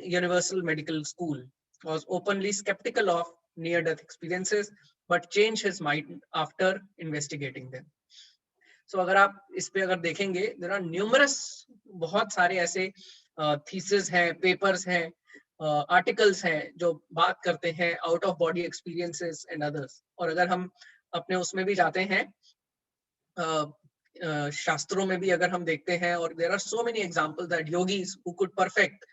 Universal Medical School, was openly skeptical of near-death experiences, but changed his mind after investigating them. So अगर आप इस पे अगर देखेंगे, there are numerous, बहुत सारे ऐसे thesis हैं, papers हैं, articles हैं जो बात करते हैं out of body experiences and others. और अगर हम अपने उसमें भी जाते हैं, शास्त्रों में भी अगर हम देखते हैं, और there are so many examples that yogis who could perfect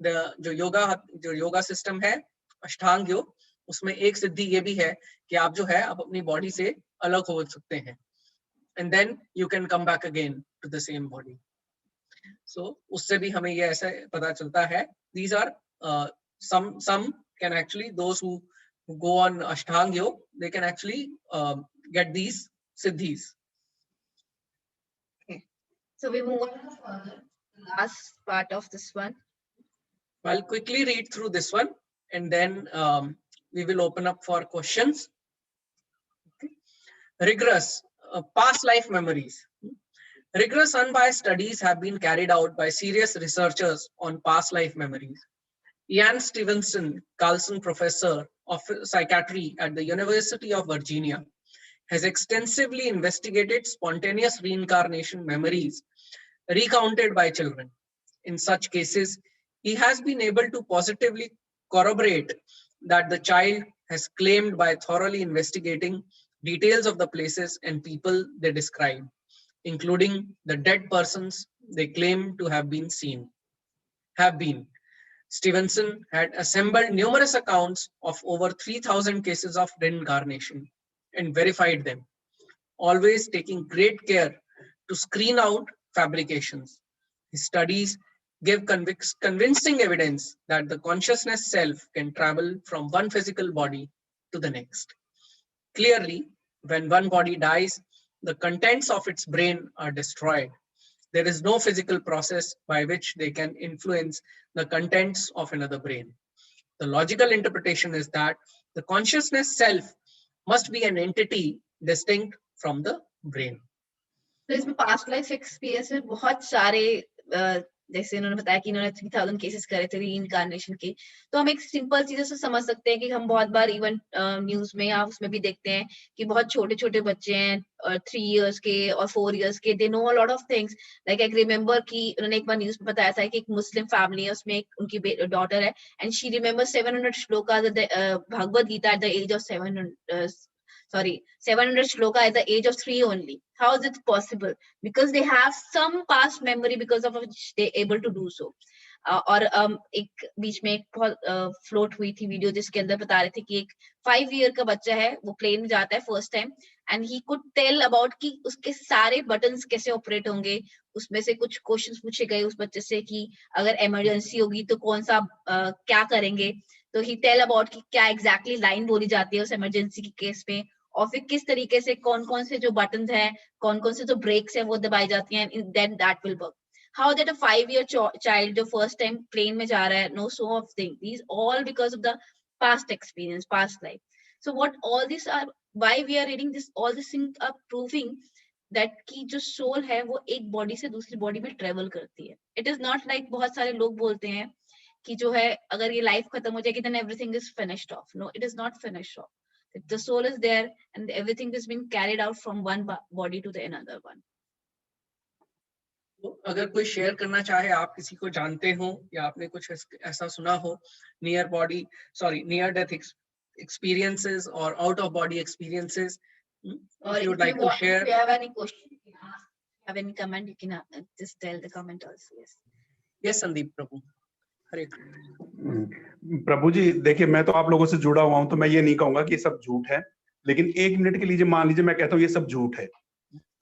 the जो योगा सिस्टम है अष्टांग योग, उसमें एक सिद्धि ये भी है कि आप जो है आप अपनी बॉडी से अलग हो सकते हैं and then you can come back again to the same body. So उससे भी हमें ये ऐसा पता चलता है. These are some can actually, those who go on Ashtanga Yoga, they can actually get these siddhis. Okay. So we move on further. Last part of this one. I'll quickly read through this one and then we will open up for questions. Okay. Rigorous past life memories. Rigorous unbiased studies have been carried out by serious researchers on past life memories. Ian Stevenson, Carlson Professor of Psychiatry at the University of Virginia, has extensively investigated spontaneous reincarnation memories recounted by children. In such cases, he has been able to positively corroborate that the child has claimed by thoroughly investigating details of the places and people they describe, including the dead persons they claim to have been seen. Stevenson had assembled numerous accounts of over 3,000 cases of reincarnation and verified them, always taking great care to screen out fabrications. His studies give convincing evidence that the consciousness self can travel from one physical body to the next. Clearly, when one body dies, the contents of its brain are destroyed. There is no physical process by which they can influence the contents of another brain. The logical interpretation is that the consciousness self must be an entity distinct from the brain. तो इसमें past life experience में बहुत सारे जैसे इन्होंने बताया कि इन्होंने 3000 केसेस करे थे रीइंकार्नेशन के, तो हम एक सिंपल चीजों से समझ सकते हैं कि हम बहुत बार इवन न्यूज में या उसमें भी देखते हैं कि बहुत छोटे छोटे बच्चे हैं 3 इयर्स के और 4 इयर्स के, they know a lot of things. Like I remember कि उन्होंने एक बार न्यूज में बताया था कि एक मुस्लिम फैमिली है, उसमें एक उनकी डॉटर है and she remember 700 shloka Bhagavad Gita at the age of 700 shloka at the age of 3 only. How is it possible? Because they have some past memory because of which they able to do so. और एक बीच में एक बहुत float हुई थी video जिसके अंदर बता रहे थे कि एक 5 ईयर का बच्चा है, वो प्लेन में जाता है first time and he could tell about कि उसके सारे बटन्स कैसे ऑपरेट होंगे. उसमें से कुछ क्वेश्चंस पूछे गए उस बच्चे से कि अगर इमरजेंसी होगी तो कौन सा क्या करेंगे, तो ही टेल अबाउट कि क्या एग्जैक्टली लाइन बोली जाती है उस इमरजेंसी के केस में, और फिर किस तरीके से कौन कौन से जो बटन हैं, कौन कौन से जो ब्रेक्स है वो दबाई जाती हैं, then that will work. How that a 5-year child जो फर्स्ट टाइम प्लेन में जा रहा है, no so of thing, these all because of the past experience, past life. So what all this are, why we are reading this, all this thing are proving that की जो soul है वो एक body से दूसरी body में travel करती है. इट इज नॉट लाइक बहुत सारे लोग बोलते हैं कि जो है अगर ये लाइफ खत्म हो जाएगी then everything is finished off. No, it is not finished off. The soul is there and everything is being carried out from one body to the another one. अगर कोई शेयर करना चाहे, आप किसी को जानते हो या आपने कुछ ऐसा सुना हो, near death experiences or out of body experiences, Or if you would if like to share. if you have any question, you can ask. If you have any comment, you can just tell the comment also. Yes. Yes, Sandeep Prabhu. हरे कृष्ण। प्रभु जी देखिए, मैं तो आप लोगों से जुड़ा हुआ हूं, तो मैं ये नहीं कहूंगा कि ये सब झूठ है, लेकिन 1 मिनट के लिए मान लीजिए मैं कहता हूँ ये सब झूठ है,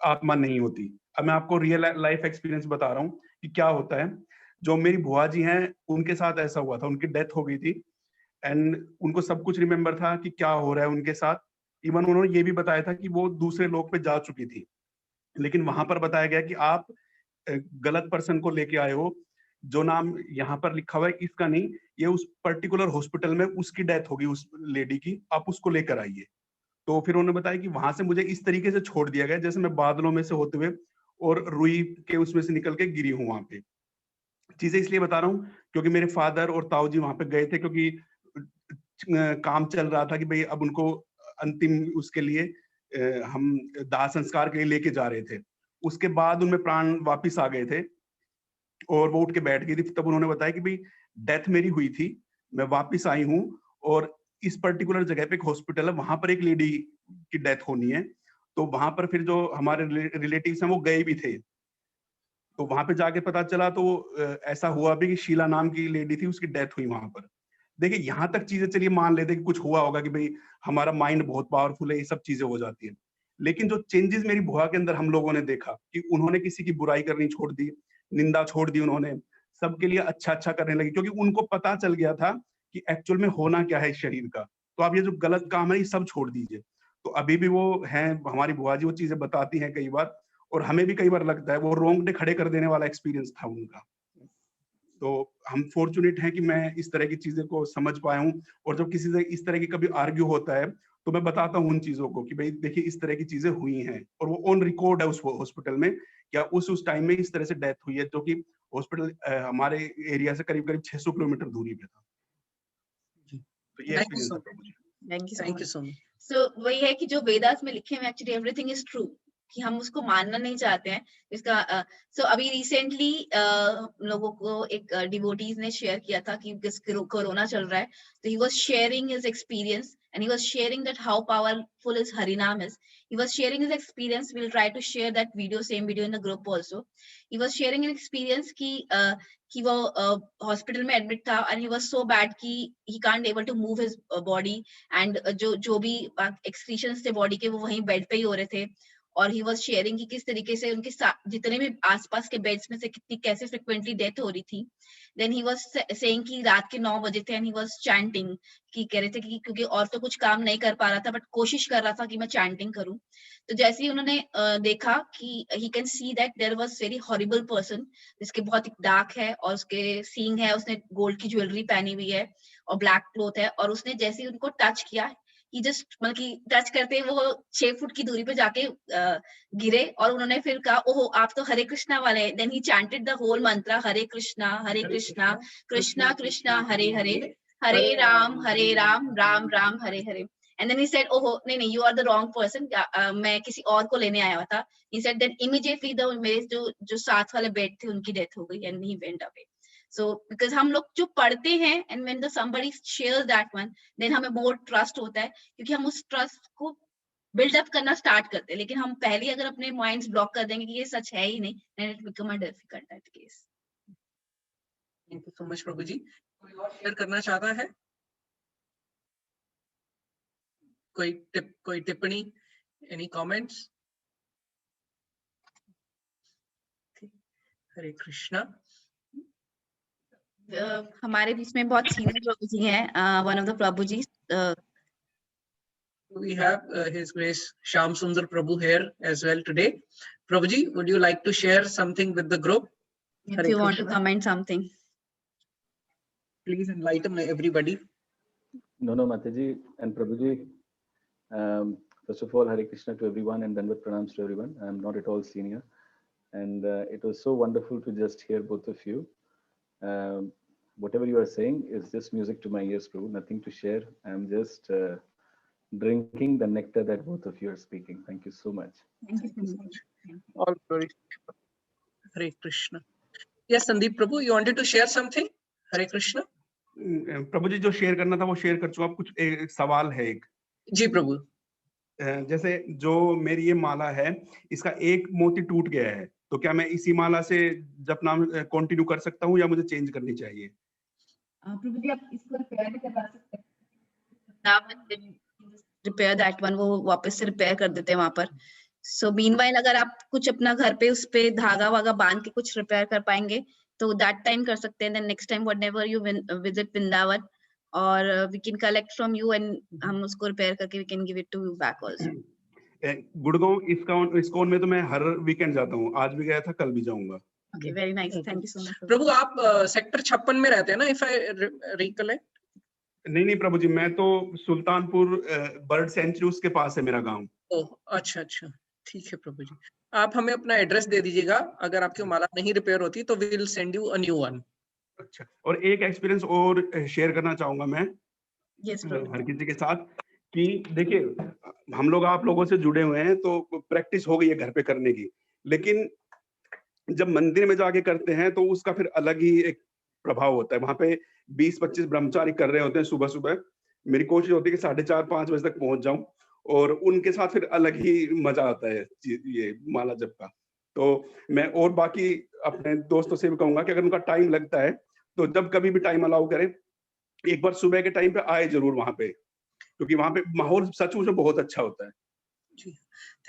आत्मा नहीं होती। अब मैं आपको रियल लाइफ एक्सपीरियंस बता रहा हूँ कि क्या होता है। जो मेरी बुआ जी हैं, उनके साथ ऐसा हुआ था, उनकी डेथ हो गई थी एंड उनको सब कुछ रिमेम्बर था कि क्या हो रहा है उनके साथ। इवन उन्होंने ये भी बताया था कि वो दूसरे लोक पे जा चुकी थी, लेकिन वहां पर बताया गया कि आप गलत पर्सन को लेके आए हो, जो नाम यहाँ पर लिखा हुआ है इसका नहीं, ये उस पर्टिकुलर हॉस्पिटल में उसकी डेथ होगी उस लेडी की, आप उसको लेकर आइए। तो फिर उन्होंने बताया कि वहां से मुझे इस तरीके से छोड़ दिया गया जैसे मैं बादलों में से होते हुए और रुई के उसमें से निकल के गिरी हूँ वहां पे। चीजें इसलिए बता रहा हूँ क्योंकि मेरे फादर और ताऊ जी वहां पे गए थे, क्योंकि काम चल रहा था कि भाई अब उनको अंतिम उसके लिए हम दाह संस्कार के लिए लेके जा रहे थे। उसके बाद उनमें प्राण वापिस आ गए थे और वो उठ के बैठ गई थी। तब उन्होंने बताया कि भाई डेथ मेरी हुई थी, मैं वापिस आई हूँ और इस पर्टिकुलर जगह पे एक हॉस्पिटल है, वहां पर एक लेडी की डेथ होनी है। तो वहां पर फिर जो हमारे रिलेटिव्स हैं वो गए भी थे, तो वहां पे जाके पता चला तो ऐसा हुआ भी कि शीला नाम की लेडी थी, उसकी डेथ हुई वहां पर। देखिए यहाँ तक चीजें चलिए मान लेते कि कुछ हुआ होगा कि भाई हमारा माइंड बहुत पावरफुल है, ये सब चीजें हो जाती है। लेकिन जो चेंजेस मेरी बुआ के अंदर हम लोगों ने देखा कि उन्होंने किसी की बुराई करनी छोड़ दी, निंदा छोड़ दी, उन्होंने सबके लिए अच्छा अच्छा करने लगी, क्योंकि उनको पता चल गया था कि एक्चुअल में होना क्या है इस शरीर का। तो आप ये जो गलत काम है ये सब छोड़ दीजिए। तो अभी भी वो हैं हमारी बुआ जी, वो चीजें बताती हैं कई बार, और हमें भी कई बार लगता है वो रोंगटे खड़े कर देने वाला एक्सपीरियंस था उनका। तो हम फॉर्चुनेट हैं कि मैं इस तरह की चीजें को समझ पाया हूँ, और जब किसी से इस तरह की कभी आर्ग्यू होता है तो मैं बताता हूँ उन चीजों को कि भाई देखिए इस तरह की चीजें हुई हैं, और वो ऑन रिकॉर्ड है उस हॉस्पिटल में, क्या उस टाइम में इस तरह से डेथ हुई है, जो कि हॉस्पिटल हमारे एरिया से करीब करीब 600 किलोमीटर दूरी पे था। तो ये Thank you एक्सपीरियंस so है much. Prabhu ji. Thank you so Thank you much. so much. So वही है कि जो वेदास में लिखे हुए एक्चुअली एवरीथिंग इज ट्रू, कि हम उसको मानना नहीं चाहते हैं इसका। सो अभी रिसेंटली लोगों को एक डिवोटीज ने शेयर किया था कि कोरोना चल रहा है, तो he was sharing his experience and he was sharing that how powerful is हरिनाम is. He was sharing his experience. We'll try to share that video, same video in the group also. He was sharing an experience कि वो hospital में admit था and he was so bad कि he can't able to move his body, and जो भी excretions थे body के वो वहीं बेड पे ही हो रहे थे। और ही वाज शेयरिंग कि किस तरीके से उनके जितने भी आसपास के बेड्स में से कितनी कैसे फ्रिक्वेंटली डेथ हो रही थी। देन ही वाज सेइंग कि रात के 9 बजे थे एंड ही वाज चैंटिंग, कि कह रहे थे कि क्योंकि और तो कुछ काम नहीं कर पा रहा था बट कोशिश कर रहा था कि मैं चैंटिंग करूं। तो जैसे ही उन्होंने देखा कि he can see that there was very horrible person, जिसके बहुत डार्क है और उसके सींग है, उसने गोल्ड की ज्वेलरी पहनी हुई है और ब्लैक क्लोथ है, और उसने जैसे ही उनको टच किया, कि जस्ट मतलब कि टच करते ही वो 6 फुट की दूरी पे जाके गिरे, और उन्होंने फिर कहा ओहो आप तो हरे कृष्णा वाले हैं। Then he chanted the whole mantra Hare Krishna Krishna Krishna Hare Hare, Hare Ram Ram Ram Hare Hare. And then he said ओहो नहीं you are the wrong person, मैं किसी और को लेने आया था। He said then immediately the मेरे जो साथ वाले बेड थे उनकी डेथ हो गई and he went away. So because हम लोग जो पढ़ते हैं and when the somebody shares that one, then हमें more trust होता है, क्योंकि हम उस trust को build up करना start करते हैं। लेकिन हम पहले अगर अपने minds block कर देंगे कि ये सच है ही नहीं, then it become a difficult that case. Thank you so much Prabhu जी। कोई और शेयर करना चाहता है? कोई टिप्पणी? Any comments? हरे कृष्णा। हमारे बीच में बहुत सीनियर प्रभु जी हैं, one of the Prabhu ji. We have His Grace Shyam Sundar Prabhu here as well today. Prabhuji, would you like to share something with the group? If you want to comment something. Please enlighten everybody. No, Mataji and Prabhuji. First of all, Hare Krishna to everyone and Dandavat Pranams to everyone. I'm not at all senior. And it was so wonderful to just hear both of you. Whatever you are saying is just music to my ears, Prabhu. Nothing to share. I'm just drinking the nectar that both of you are speaking. Thank you so much. Thank you so much. All glory. Hare Krishna. Yes, Sandeep Prabhu, you wanted to share something? Hare Krishna. प्रभु जी जो share करना था वो share कर चुका। आप कुछ एक सवाल है एक जी प्रभु। जैसे जो मेरी ये माला है इसका एक मोती टूट गया है, तो क्या मैं इसी माला से जपना कंटिन्यू कर सकता हूँ या मुझे चेंज करनी चाहिए? प्रभु जी आप इसको रिपेयर भी करवा सकते हैं, रिपेयर दैट वन, वो वापस से रिपेयर कर देते हैं वहां पर। सो मीनवाइल अगर आप कुछ अपना घर पे उस पे धागा वागा बांध के कुछ रिपेयर कर पाएंगे तो दैट टाइम कर सकते हैं। Then next time whatever you visit Vrindavan और we can collect from you and हम उसको रिपेयर करके we can give it to you back also. Gurgaon ISKCON में तो मैं हर वीकेंड जाता हूँ, आज भी गया था, कल भी जाऊंगा। Okay, very nice, thank you so much. प्रभु आप सेक्टर 56 में रहते हैं ना, इफ आई रिकलेक्ट? नहीं प्रभु जी, मैं तो सुल्तानपुर बर्ड सेंचुरी उसके पास है मेरा गांव। ओह अच्छा अच्छा, ठीक है प्रभु जी। आप हमें अपना एड्रेस दे दीजिएगा, अगर आपकी माला नहीं रिपेयर होती तो we will send you a new one. अच्छा, और एक एक्सपीरियंस और शेयर करना चाहूंगा मैं यस हर किसी के साथ कि देखिए हम लोग आप लोगों से जुड़े हुए हैं तो प्रैक्टिस हो गई है घर पे करने की, लेकिन जब मंदिर में जाके करते हैं तो उसका फिर अलग ही एक प्रभाव होता है। वहां पे 20-25 ब्रह्मचारी कर रहे होते हैं सुबह सुबह। मेरी कोशिश होती है कि 4:30-5 बजे तक पहुंच जाऊं और उनके साथ फिर अलग ही मजा आता है ये माला जप का। तो मैं और बाकी अपने दोस्तों से भी कहूंगा कि अगर उनका टाइम लगता है तो जब कभी भी टाइम अलाउ करें, एक बार सुबह के टाइम पे आए जरूर वहां पे, क्योंकि वहां पे माहौल सचमुच में बहुत अच्छा होता है। जी,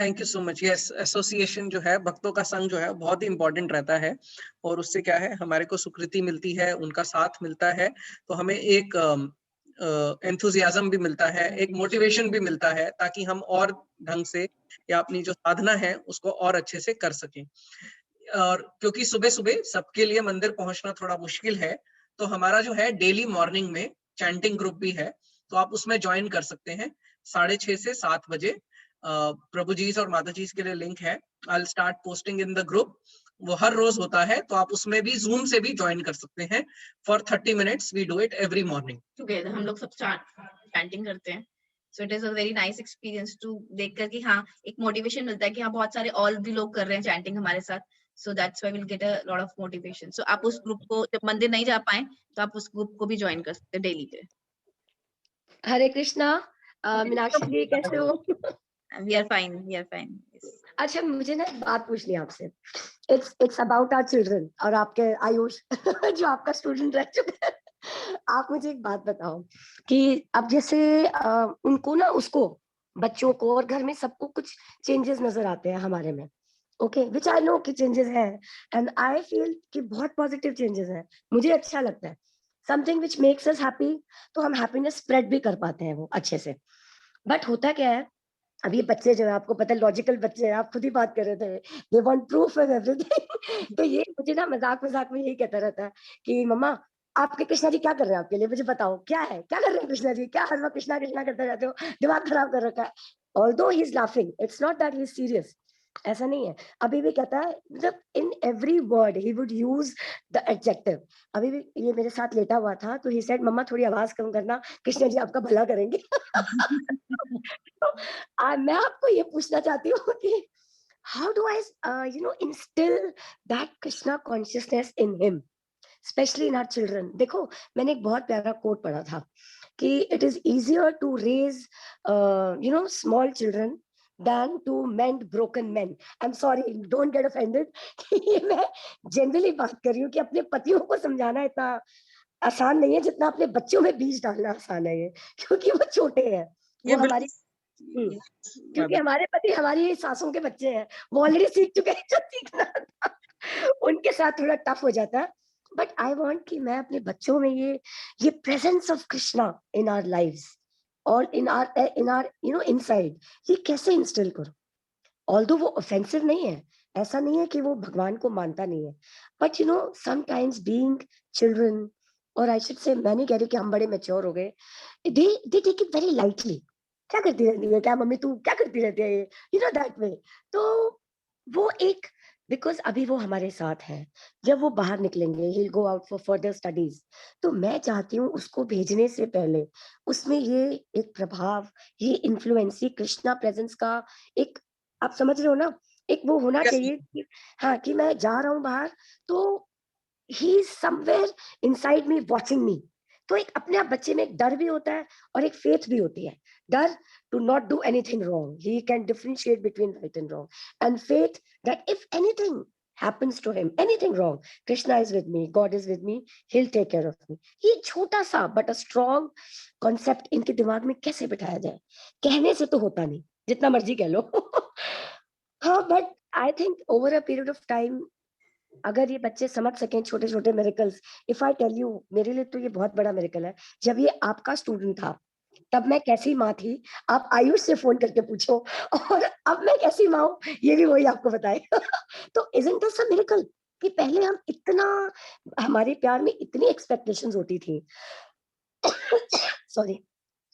thank you so much. Yes, association जो है, भक्तों का संघ जो है बहुत ही इंपॉर्टेंट रहता है और उससे क्या है हमारे को सुकृति मिलती है, उनका साथ मिलता है, तो हमें एक एंथुजियाज्म भी मिलता है, एक मोटिवेशन भी मिलता है ताकि हम और ढंग से या अपनी जो साधना है उसको और अच्छे से कर सकें। और क्योंकि सुबह सुबह सबके लिए मंदिर पहुंचना थोड़ा मुश्किल है, तो हमारा जो है डेली मॉर्निंग में चैंटिंग ग्रुप भी है, तो आप उसमें ज्वाइन कर सकते हैं 6:30 से 7 बजे। प्रभु जी और माता जी के लिए लिंक है, I will start posting in the group. वो हर रोज होता है, तो आप उसमें भी जूम से भी ज्वाइन कर सकते हैं। For 30 minutes we do it every morning together. हम लोग सब चैंटिंग करते हैं, so it is a very nice experience to देख कर कि हाँ एक मोटिवेशन मिलता है कि हाँ बहुत सारे और भी लोग कर रहे हैं चैंटिंग हमारे साथ, so that's why will get a lot of motivation. So आप उस ग्रुप को, जब मंदिर नहीं जा पाए तो आप उस ग्रुप को भी ज्वाइन कर सकते हैं डेली पे। हरे कृष्णा। मीनाक्षी जी कैसे हो? We are fine, we are fine. अच्छा, मुझे ना एक बात पूछनी है आपसे। इट्स अबाउट आवर चिल्ड्रन और आपके आयुष जो आपका स्टूडेंट रह चुका है। आप मुझे एक बात बताओ कि अब जैसे उनको ना, उसको बच्चों को और घर में सबको कुछ चेंजेस नजर आते हैं हमारे में, ओके, विच आई नो कि चेंजेस है एंड आई फील कि बहुत पॉजिटिव चेंजेस है, मुझे अच्छा लगता है। Something which makes us happy, तो हम हैप्पीनेस स्प्रेड भी कर पाते हैं वो अच्छे से। बट होता क्या है, अब ये बच्चे जो है, आपको पता है लॉजिकल बच्चे हैं, आप खुद ही बात कर रहे थे, they want proof of everything. तो ये मुझे ना मजाक में यही कहता रहता है कि मम्मा आपके कृष्णा जी क्या कर रहे हैं आपके लिए, मुझे बताओ क्या है, क्या कर रहे हैं कृष्णा जी, क्या हर वक्त कृष्णा कृष्णा करते रहते हो, दिमाग खराब कर रखा है। Although he is laughing, it's not that he is serious, ऐसा नहीं है। अभी भी कहता है, मतलब in every word he would use the adjective. अभी भी ये मेरे साथ लेटा हुआ था तो ही सेड मम्मा थोड़ी आवाज कम करना, कृष्णा जी आपका भला करेंगे। तो मैं आपको ये पूछना चाहती हूँ कि how do I instil that Krishna consciousness in him, specially in our children. देखो, मैंने एक बहुत प्यारा कोट पढ़ा था कि it is easier to raise small children than to mend broken men. I'm sorry, don't get offended. ये मैं जनरली बात कर रही हूँ कि अपने पतियों को समझाना इतना आसान नहीं है जितना अपने बच्चों में बीज डालना आसान है, ये क्योंकि वो छोटे हैं, वो हमारी क्योंकि हमारे पति हमारी सासों के बच्चे हैं, वो ऑलरेडी सीख चुके हैं जो सीखना था, उनके साथ थोड़ा टफ हो जाता है। बट आई वांट कि मैं अपने बच्चों में ये presence of Krishna in our lives और इन आवर इनसाइड, ये कैसे इंस्टिल करूं। ऑल्दो वो ऑफेंसिव नहीं है, ऐसा नहीं है कि वो भगवान को मानता नहीं है, बट समटाइम्स बीइंग चिल्ड्रन, और आई शुड से, मैं नहीं कह रही कि हम बड़े मैच्योर हो गए, they take it very lightly. क्या करती रहती है, क्या मम्मी तू क्या करती रहती है, दैट वे। तो वो एक, बिकॉज अभी वो हमारे साथ है, जब वो बाहर निकलेंगे, he will go out for further studies, तो मैं चाहती हूँ उसको भेजने से पहले उसमें ये एक प्रभाव, ये इन्फ्लुएंस, ये कृष्णा प्रेजेंस का एक, आप समझ रहे हो ना, एक वो होना Yes, चाहिए कि हाँ, कि मैं जा रहा हूँ बाहर तो he is somewhere inside me watching मी। तो एक अपने आप बच्चे में एक डर भी होता है और एक फेथ भी होती है। डर to not do anything wrong, he can differentiate between right and wrong, and faith that if anything happens to him, anything wrong, Krishna is with me, God is with me, he'll take care of me। ये छोटा सा but a strong concept इनके दिमाग में कैसे बिठाया जाए? कहने से तो होता नहीं, जितना मर्जी कह लो। हाँ, but I think over a period of time अगर ये बच्चे समझ सकें छोटे छोटे miracles, if I tell you, मेरे लिए तो ये बहुत बड़ा मेरिकल है। जब ये आपका स्टूडेंट था तब मैं कैसी माँ थी, आप आयुष से फोन करके पूछो, और अब मैं कैसी माँ हूँ ये भी वही आपको बताए। तो इजंट दिस अ मिरेकल कि पहले हम इतना, हमारे प्यार में इतनी एक्सपेक्टेशंस होती थी, सॉरी,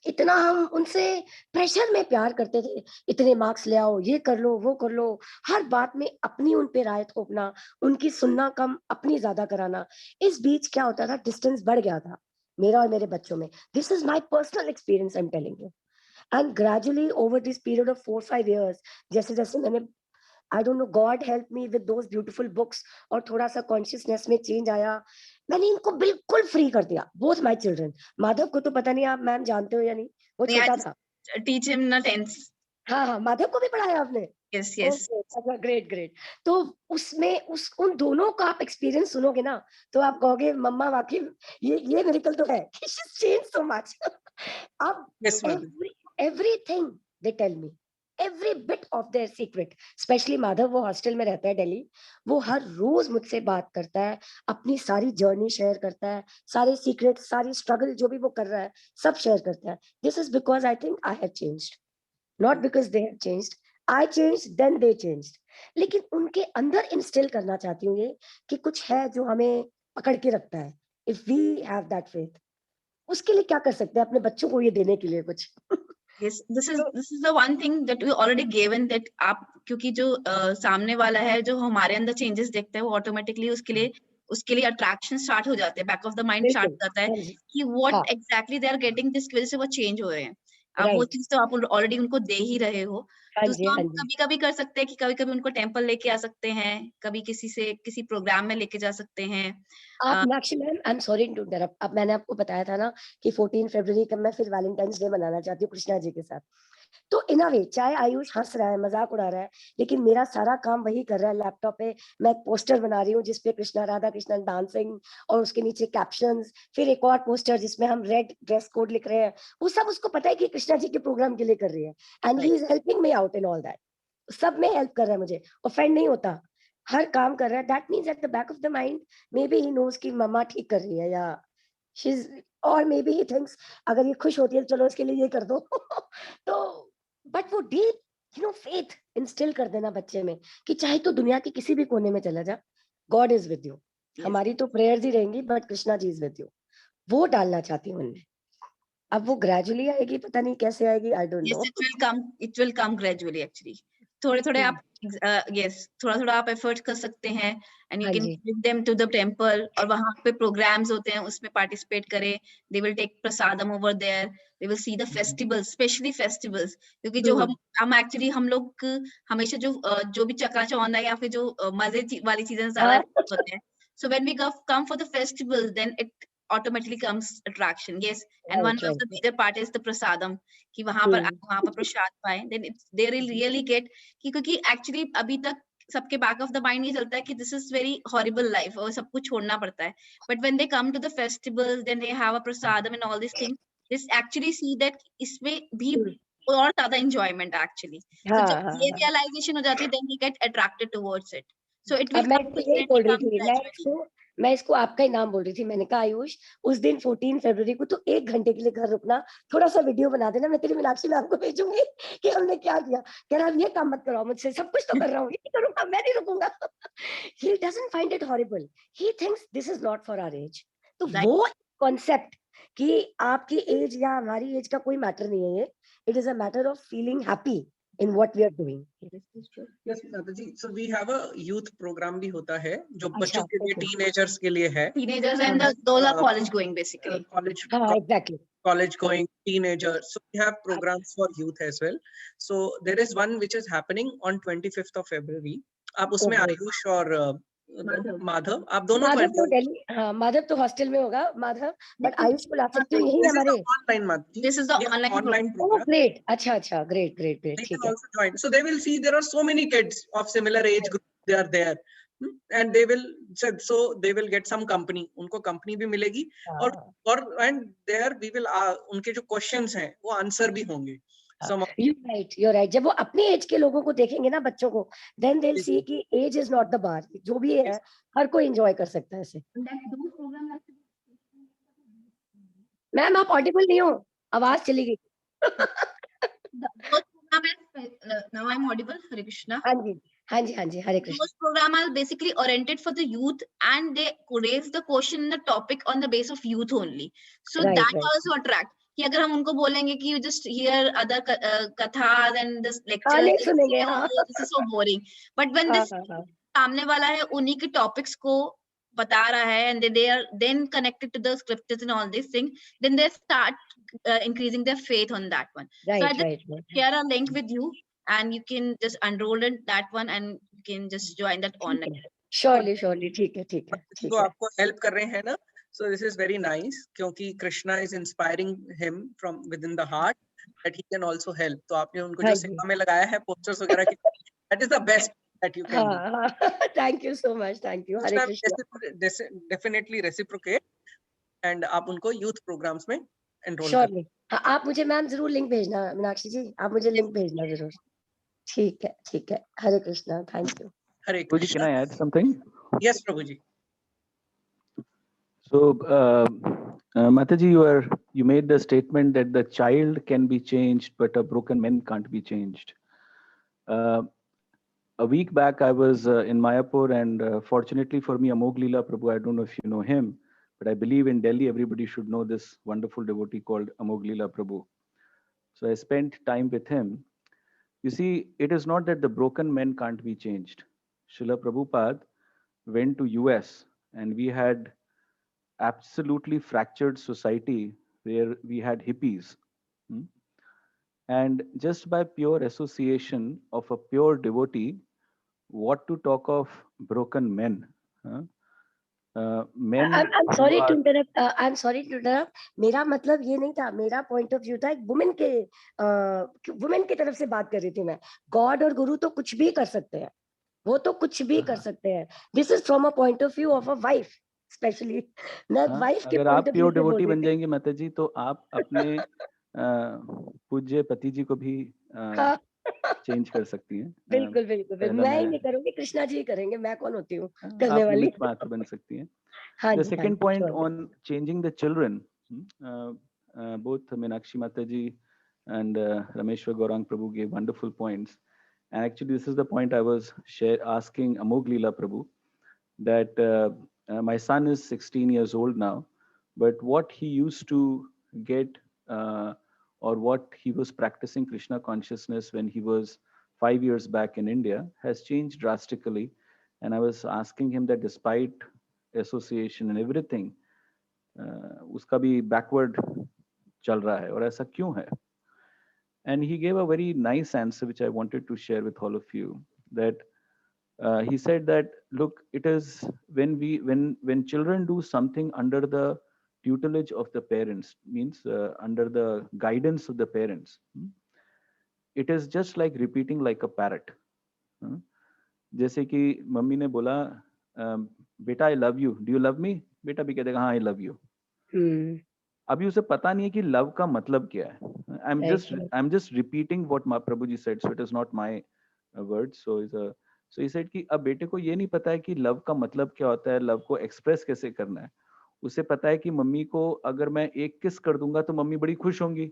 इतना हम उनसे प्रेशर में प्यार करते थे, इतने मार्क्स ले आओ, ये कर लो, वो कर लो, हर बात में अपनी उन पे राय थोपना, उनकी सुनना कम, अपनी ज्यादा कराना। इस बीच क्या होता था, डिस्टेंस बढ़ गया था मेरा और मेरे बच्चों में। This is my personal experience, I am telling you. And gradually over this period of 4-5 years, जैसे जैसे मैंने, I don't know, God help me with those beautiful books, और थोड़ा सा कॉन्शियसनेस में चेंज आया, मैंने इनको बिल्कुल फ्री कर दिया, बोथ माय चिल्ड्रन। माधव को तो पता नहीं आप मैम जानते हो या नहीं, वो I छोटा just था। teach him na tense. हाँ हाँ, माधव को भी पढ़ाया आपने? Yes, yes. ओके, अच्छा, ग्रेट ग्रेट। तो उसमें उन दोनों का आप एक्सपीरियंस सुनोगे ना, तो आप कहोगे मम्मा वाकई ये मिरेकल तो है, she has changed so much. अब yes, ma'am. everything they tell me, every bit of their secret, specially Madhav, वो हॉस्टल में रहता है दिल्ली, वो हर रोज मुझसे बात करता है, अपनी सारी जर्नी शेयर करता है, सारे सीक्रेट, सारी स्ट्रगल जो भी वो कर रहा है सब शेयर करता है। This is because I think I have changed, not because they have changed. I changed then they changed. लेकिन उनके अंदर इंस्टिल करना चाहती हूँ ये कि कुछ है जो हमें पकड़ के रखता है। If we have that faith, उसके लिए क्या कर सकते हैं अपने बच्चों को ये देने के लिए कुछ? Yes, this is the one thing that we already given, that आप, क्योंकि जो सामने वाला है जो हमारे अंदर चेंजेस देखता है, वो ऑटोमेटिकली उसके लिए अट्रैक्शन स्टार्ट हो जाते हैं, back of the mind start हो जाता है हाँ जी, कि हाँ, what exactly they are getting, जिसकी वजह से वो चेंज हो रहे हैं। अब वो राइट, चीज तो आप ऑलरेडी उनको दे ही रहे हो। हाँ जी, दूसरा, हाँ हम जी। कभी कभी कर सकते हैं कि कभी कभी उनको टेम्पल लेके आ सकते हैं, कभी किसी प्रोग्राम में लेके जा सकते हैं। आप Meenakshi ma'am, I am sorry to interrupt, अब मैंने आपको बताया था ना कि 14 फरवरी का मैं फिर वैलेंटाइंस डे मनाना चाहती हूँ कृष्णा जी के साथ। तो इन अ वे, चाहे आयुष हंस रहा है, मजाक उड़ा रहा है, लेकिन मेरा सारा काम वही कर रहा है लैपटॉप पे। मैं एक पोस्टर बना रही हूँ जिसपे कृष्णा राधा कृष्णन डांसिंग, और उसके नीचे कैप्शंस, फिर एक और पोस्टर जिसमें हम रेड ड्रेस कोड लिख रहे हैं। वो सब उसको पता है कि कृष्णा जी के प्रोग्राम के लिए कर रही है, and he is helping me out in all that. सब में हेल्प कर रहा है मुझे, ऑफेंड नहीं होता, हर काम कर रहा है। That means at the back of the mind may be he knows कि मम्मा ठीक कर रही है, या शी इज, और मे बी ही थिंक्स अगर ये खुश होती है चलो इसके लिए ये कर दो। तो बट वो डीप फेथ इंस्टिल कर देना बच्चे में कि चाहे तो दुनिया के किसी भी कोने में चला जा, गॉड इज विद यू। हमारी तो प्रेयर्स ही रहेंगी but Krishna ji is with you, वो डालना चाहती हूँ उनमें। अब वो ग्रेजुअली आएगी, पता नहीं कैसे आएगी, I don't Yes, no. it will come gradually actually. थोड़े थोड़े आप yes, थोड़ा थोड़ा आप एफर्ट कर सकते हैं, and you हाँ can ji, give them to the temple, और वहां पे प्रोग्राम्स होते हैं उसमें पार्टिसिपेट करें। They will take prasadam over there, they will see the festivals, especially festivals, क्योंकि जो हम actually हम लोग हमेशा जो भी चकाचौंध है या फिर जो मजे वाली चीजें ज्यादा हाँ, होते हैं। So when we come for the festival, then it automatically comes attraction. Yes, and one right of the right, major part is the prasadam, कि वहां पर प्रसाद पाए, then they will really get, क्योंकि actually अभी तक सबके बैक ऑफ द माइंड ये चलता है कि this is very horrible life और सब कुछ छोड़ना पड़ता है। But when they come to the festival, then they have a prasadam and all this thing, this actually see that इसमें भी और ज्यादा एंजॉयमेंट एक्चुअली। तो हाँ जब हाँ ये हाँ। रियलाइजेशन हो जाती है, then he get attracted towards it. So it will अब मैं कम, इसको यही बोल रही थी, ग्रेजुअली। मैं इसको आपका ही नाम बोल रही थी। मैंने कहा आयुष, उस दिन 14 फरवरी को तो 1 घंटे के लिए घर रुकना, थोड़ा सा वीडियो बना देना, मैं तेरी मीनाक्षी मैम को भेजूंगी कि हमने क्या किया। कह रहा अब ये काम मत कराओ मुझसे, सब कुछ तो कर रहा हूँ, ये करूंगा, मैं नहीं रुकूंगा। He doesn't find it horrible, he thinks this is not for our age. तो वो कॉन्सेप्ट कि आपकी एज या हमारी एज का कोई मैटर नहीं है, ये it is a matter of feeling happy in what we are doing. Yes, Mataji. So we have a youth program भी होता है जो अच्छा, बच्चों के लिए, okay. teenagers के लिए है. Teenagers and those are college going basically. Exactly. College going teenagers. So we have programs for youth as well. So there is one which is happening on 25th of February. आप उसमें Okay. Ayush और माधव आप दोनों माधव तो दिल्ली, हाँ माधव तो hostel में होगा माधव, बट आयुष को ला सकती हूँ यही हमारे. Online Madhav. This is the online Oh, great. अच्छा अच्छा, great. They ठीक can है. also join. So they will see there are so many kids of similar age group. They are there. And they will get some company. उनको company भी मिलेगी और and there we will उनके जो questions हैं वो answer भी होंगे. You're right. जब वो अपने एज के लोगों को देखेंगे ना बच्चों को, then they'll see कि age is not the bar. जो भी है हर कोई enjoy कर सकता है इसे. मैम आप ऑडिबल नहीं हो, आवाज चली गई. Now I'm audible. Hare Krishna. हाँ जी, Hare Krishna. Those programs are basically oriented for the youth, and they raise the question in the topic on the base of youth only. So Right, that right. also attract. कि अगर हम उनको बोलेंगे कि you just hear other kathas and this lecture, नहीं this, सुनेंगे, हाँ. this is so boring. But when this सामने वाला है उन्हीं के topics को बता रहा है, and they are then connected to the scriptures and all these things, then they start increasing their faith on that one. Right, So I just right. share a link with you, and you can just enroll in that one, and you can just join that online. Surely, ठीक है. वो आपको help कर रहे हैं ना. So this is very nice क्योंकि Krishna is inspiring him from within the heart that he can also help. तो आपने उनको जो सेवा में लगाया है posters वगैरह की, that is the best that you can do. Thank you so much. Thank you. Hare Krishna. Definitely reciprocate and आप उनको youth programs में enroll Surely. हाँ, आप मुझे मैम जरूर लिंक भेजना, मीनाक्षी जी आप मुझे लिंक भेजना जरूर. ठीक है. हरे Krishna. Thank you. Hare Prabhuji, Krishna. can I add something? Yes, Prabhuji. So, Mataji, you made the statement that the child can be changed, but a broken man can't be changed. A week back, I was in Mayapur, and fortunately for me, Amog Leela Prabhu, I don't know if you know him, but I believe in Delhi, everybody should know this wonderful devotee called Amog Leela Prabhu. So I spent time with him. You see, it is not that the broken men can't be changed. Srila Prabhupada went to US, and we had absolutely fractured society where we had hippies. And just by pure association of a pure devotee, what to talk of broken men? Men. I'm sorry to interrupt. I'm sorry to interrupt. मेरा मतलब ये नहीं था. मेरा point of view था एक women की तरफ से बात कर रही थी मैं. God और गुरु तो कुछ भी कर सकते हैं. वो तो कुछ भी कर सकते हैं. This is from a point of view of a wife. Especially wife के अगर आप प्योर डिवोटी बन जाएंगे माता जी तो आप अपने पूज्य पति जी को भी चेंज कर सकती हैं. बिल्कुल. मैं ही नहीं करूंगी, कृष्णा जी करेंगे. मैं कौन होती हूँ करने वाली. मात्र बन सकती हैं. The second point on changing the children, both Meenakshi Mataji and Rameshwar Gaurang Prabhu gave wonderful points. And actually, this is the point I was asking Amog Leela Prabhu, that my son is 16 years old now, but what he used to get or what he was practicing Krishna consciousness when he was 5 years back in India has changed drastically. And I was asking him that despite association and everything, uska bhi backward chal raha hai, aur aisa kyun hai? And he gave a very nice answer, which I wanted to share with all of you, that he said that, look, it is when children do something under the tutelage of the parents, means under the guidance of the parents, it is just like repeating like a parrot. जैसे कि mummy ने बोला बेटा I love you, do you love me, बेटा भी कह देगा हाँ आई लव यू. अभी उसे पता नहीं है कि लव का मतलब क्या है. I am just repeating what Prabhu ji said, so it is not my word. So he said कि अब बेटे को ये नहीं पता है कि लव का मतलब क्या होता है, लव को एक्सप्रेस कैसे करना है. उसे पता है कि मम्मी को अगर मैं एक किस कर दूंगा तो मम्मी बड़ी खुश होंगी.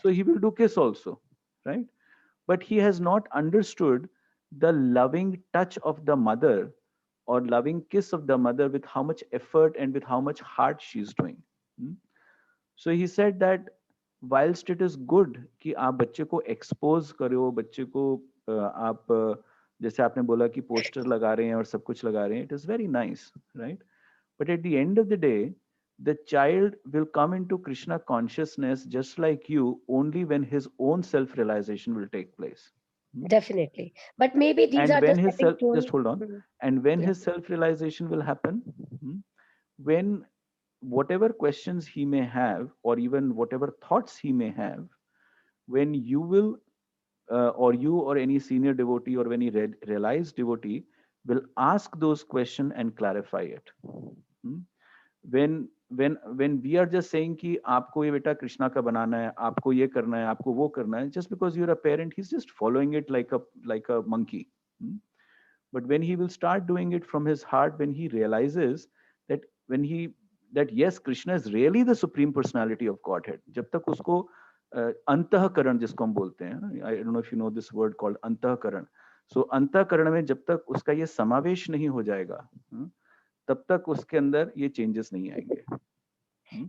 So he will do kiss also, right? But he has not understood the loving touch of the mother or loving kiss of the mother with how much effort and with how much heart she's doing. So he said that whilst it is good कि आप बच्चे को expose करो, बच्चे को आप जैसे आपने बोला कि पोस्टर लगा रहे हैं और सब कुछ लगा रहे हैं, it is very nice, right? But at the end of the day, the child will come into Krishna consciousness just like you only when his own self-realization will take place. Definitely. But maybe these And are when the his stepping self, stones. just hold on, Mhm. and when Yeah. his self-realization will happen, when whatever questions he may have, or even whatever thoughts he may have, when you will, or you or any senior devotee or any realized devotee will ask those questions and clarify it. When we are just saying कि आपको ये बेटा कृष्णा का बनाना है, आपको ये करना है, आपको वो करना है, just because you're a parent, he's just following it like a monkey. But when he will start doing it from his heart, when he realizes that that yes, Krishna is really the supreme personality of Godhead. जब तक उसको अंतःकरण जिसको हम बोलते हैं, I don't know if you know this word called अंतःकरण. So अंतःकरण में जब तक उसका ये समावेश नहीं हो जाएगा, तब तक उसके अंदर ये changes नहीं आएंगे.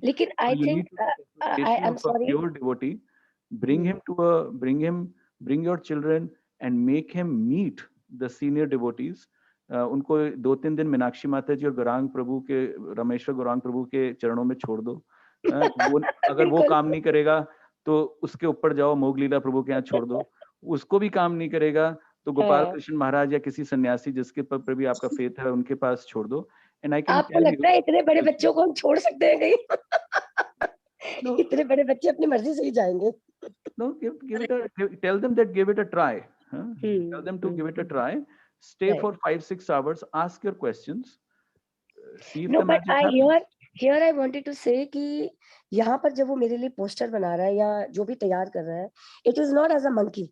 लेकिन So I you think need to take expectation I'm of a sorry. pure devotee, bring your children and make him meet the senior devotees. उनको 2-3 दिन मीनाक्षी माता जी और गौरांग प्रभु के, रामेश्वर गौरांग प्रभु के चरणों में छोड़ दो. वो अगर वो बिल्कुल. काम नहीं करेगा तो उसके ऊपर जाओ, मोग लीला प्रभु के यहाँ छोड़ दो. उसको भी काम नहीं करेगा तो गोपाल कृष्ण महाराज या किसी सन्यासी जिसके पर भी आपका फेथ है उनके पास छोड़ दो. And I can आपको tell लगता है you, इतने बड़े बच्चों को हम छोड़ सकते हैं कहीं? इतने बड़े बच्चे अपनी मर्जी से ही जाएंगे. no, tell them that give it a try. Tell them to give it a try. Stay Right. for 5-6 hours. Ask your questions. See if No, the but magic happens. here I wanted to say कि यहाँ पर जब वो मेरे लिए poster बना रहा है या जो भी तैयार कर रहा है, it is not as a monkey.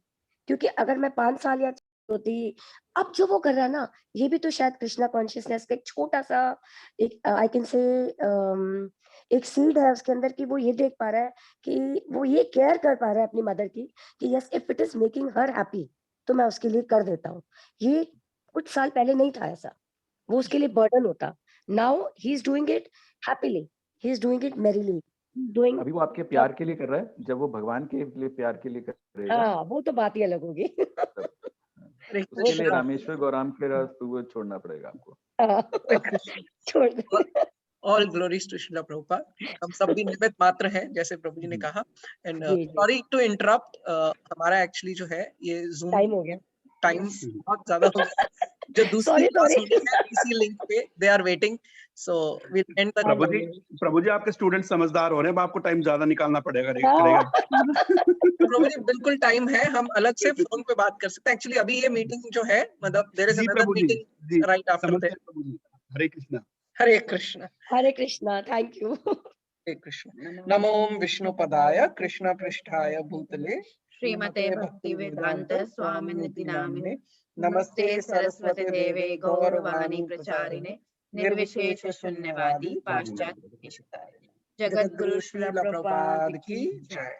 क्योंकि अगर मैं 5 साल या होती, अब जो वो कर रहा है ना, ये भी तो शायद कृष्णा कॉन्शियसनेस का एक छोटा सा एक आई कैन से एक सीड है उसके अंदर कि वो ये देख पा रहा है कि वो ये केयर कर पा रहा है अपनी मदर की कि yes if it is making her happy तो मैं उसके लिए कर देता हूँ. ये कुछ साल पहले नहीं था ऐसा, वो उसके लिए बर्डन होता. Now he is doing it happily, he is doing it merrily, doing. अभी वो आपके प्यार के लिए कर रहा है, जब वो भगवान के लिए प्यार के लिए करेगा, हाँ, वो तो बात ही अलग होगी. उसके लिए रामेश्वर गौराम के रास्ते छोड़ना पड़ेगा आपको. छोड़ दे. All glories to Srila Prabhupada. हम सब भी निमित्त मात्र हैं जैसे प्रभु जी ने कहा. And sorry to interrupt, हमारा actually जो है ये Zoom टाइम हो गया. टाइम बहुत ज्यादा हो गया. जो दूसरी क्लास होनी है इसी लिंक पे they are waiting. So we'll end the. प्रभु जी आपके स्टूडेंट समझदार हो रहे हैं, अब आपको टाइम ज्यादा निकालना पड़ेगा करेगा. प्रभु जी बिल्कुल टाइम है, हम अलग से फोन पे बात कर सकते हैं. एक्चुअली अभी ये मीटिंग जो है मतलब there is another meeting right after this. Hare Krishna. Hare Krishna. Hare Krishna. Thank you. Hare Krishna. नमो विष्णु पदाय कृष्ण पृष्ठाय भूतले श्रीमते भक्ति वेदांत स्वामिनिति नामिने नमस्ते सरस्वती देवे गौरवाणी प्रचारिणे निर्विशेष शून्यवादी पाश्चात्य देशतारिणे. जगत गुरु श्रील प्रभुपाद की जय.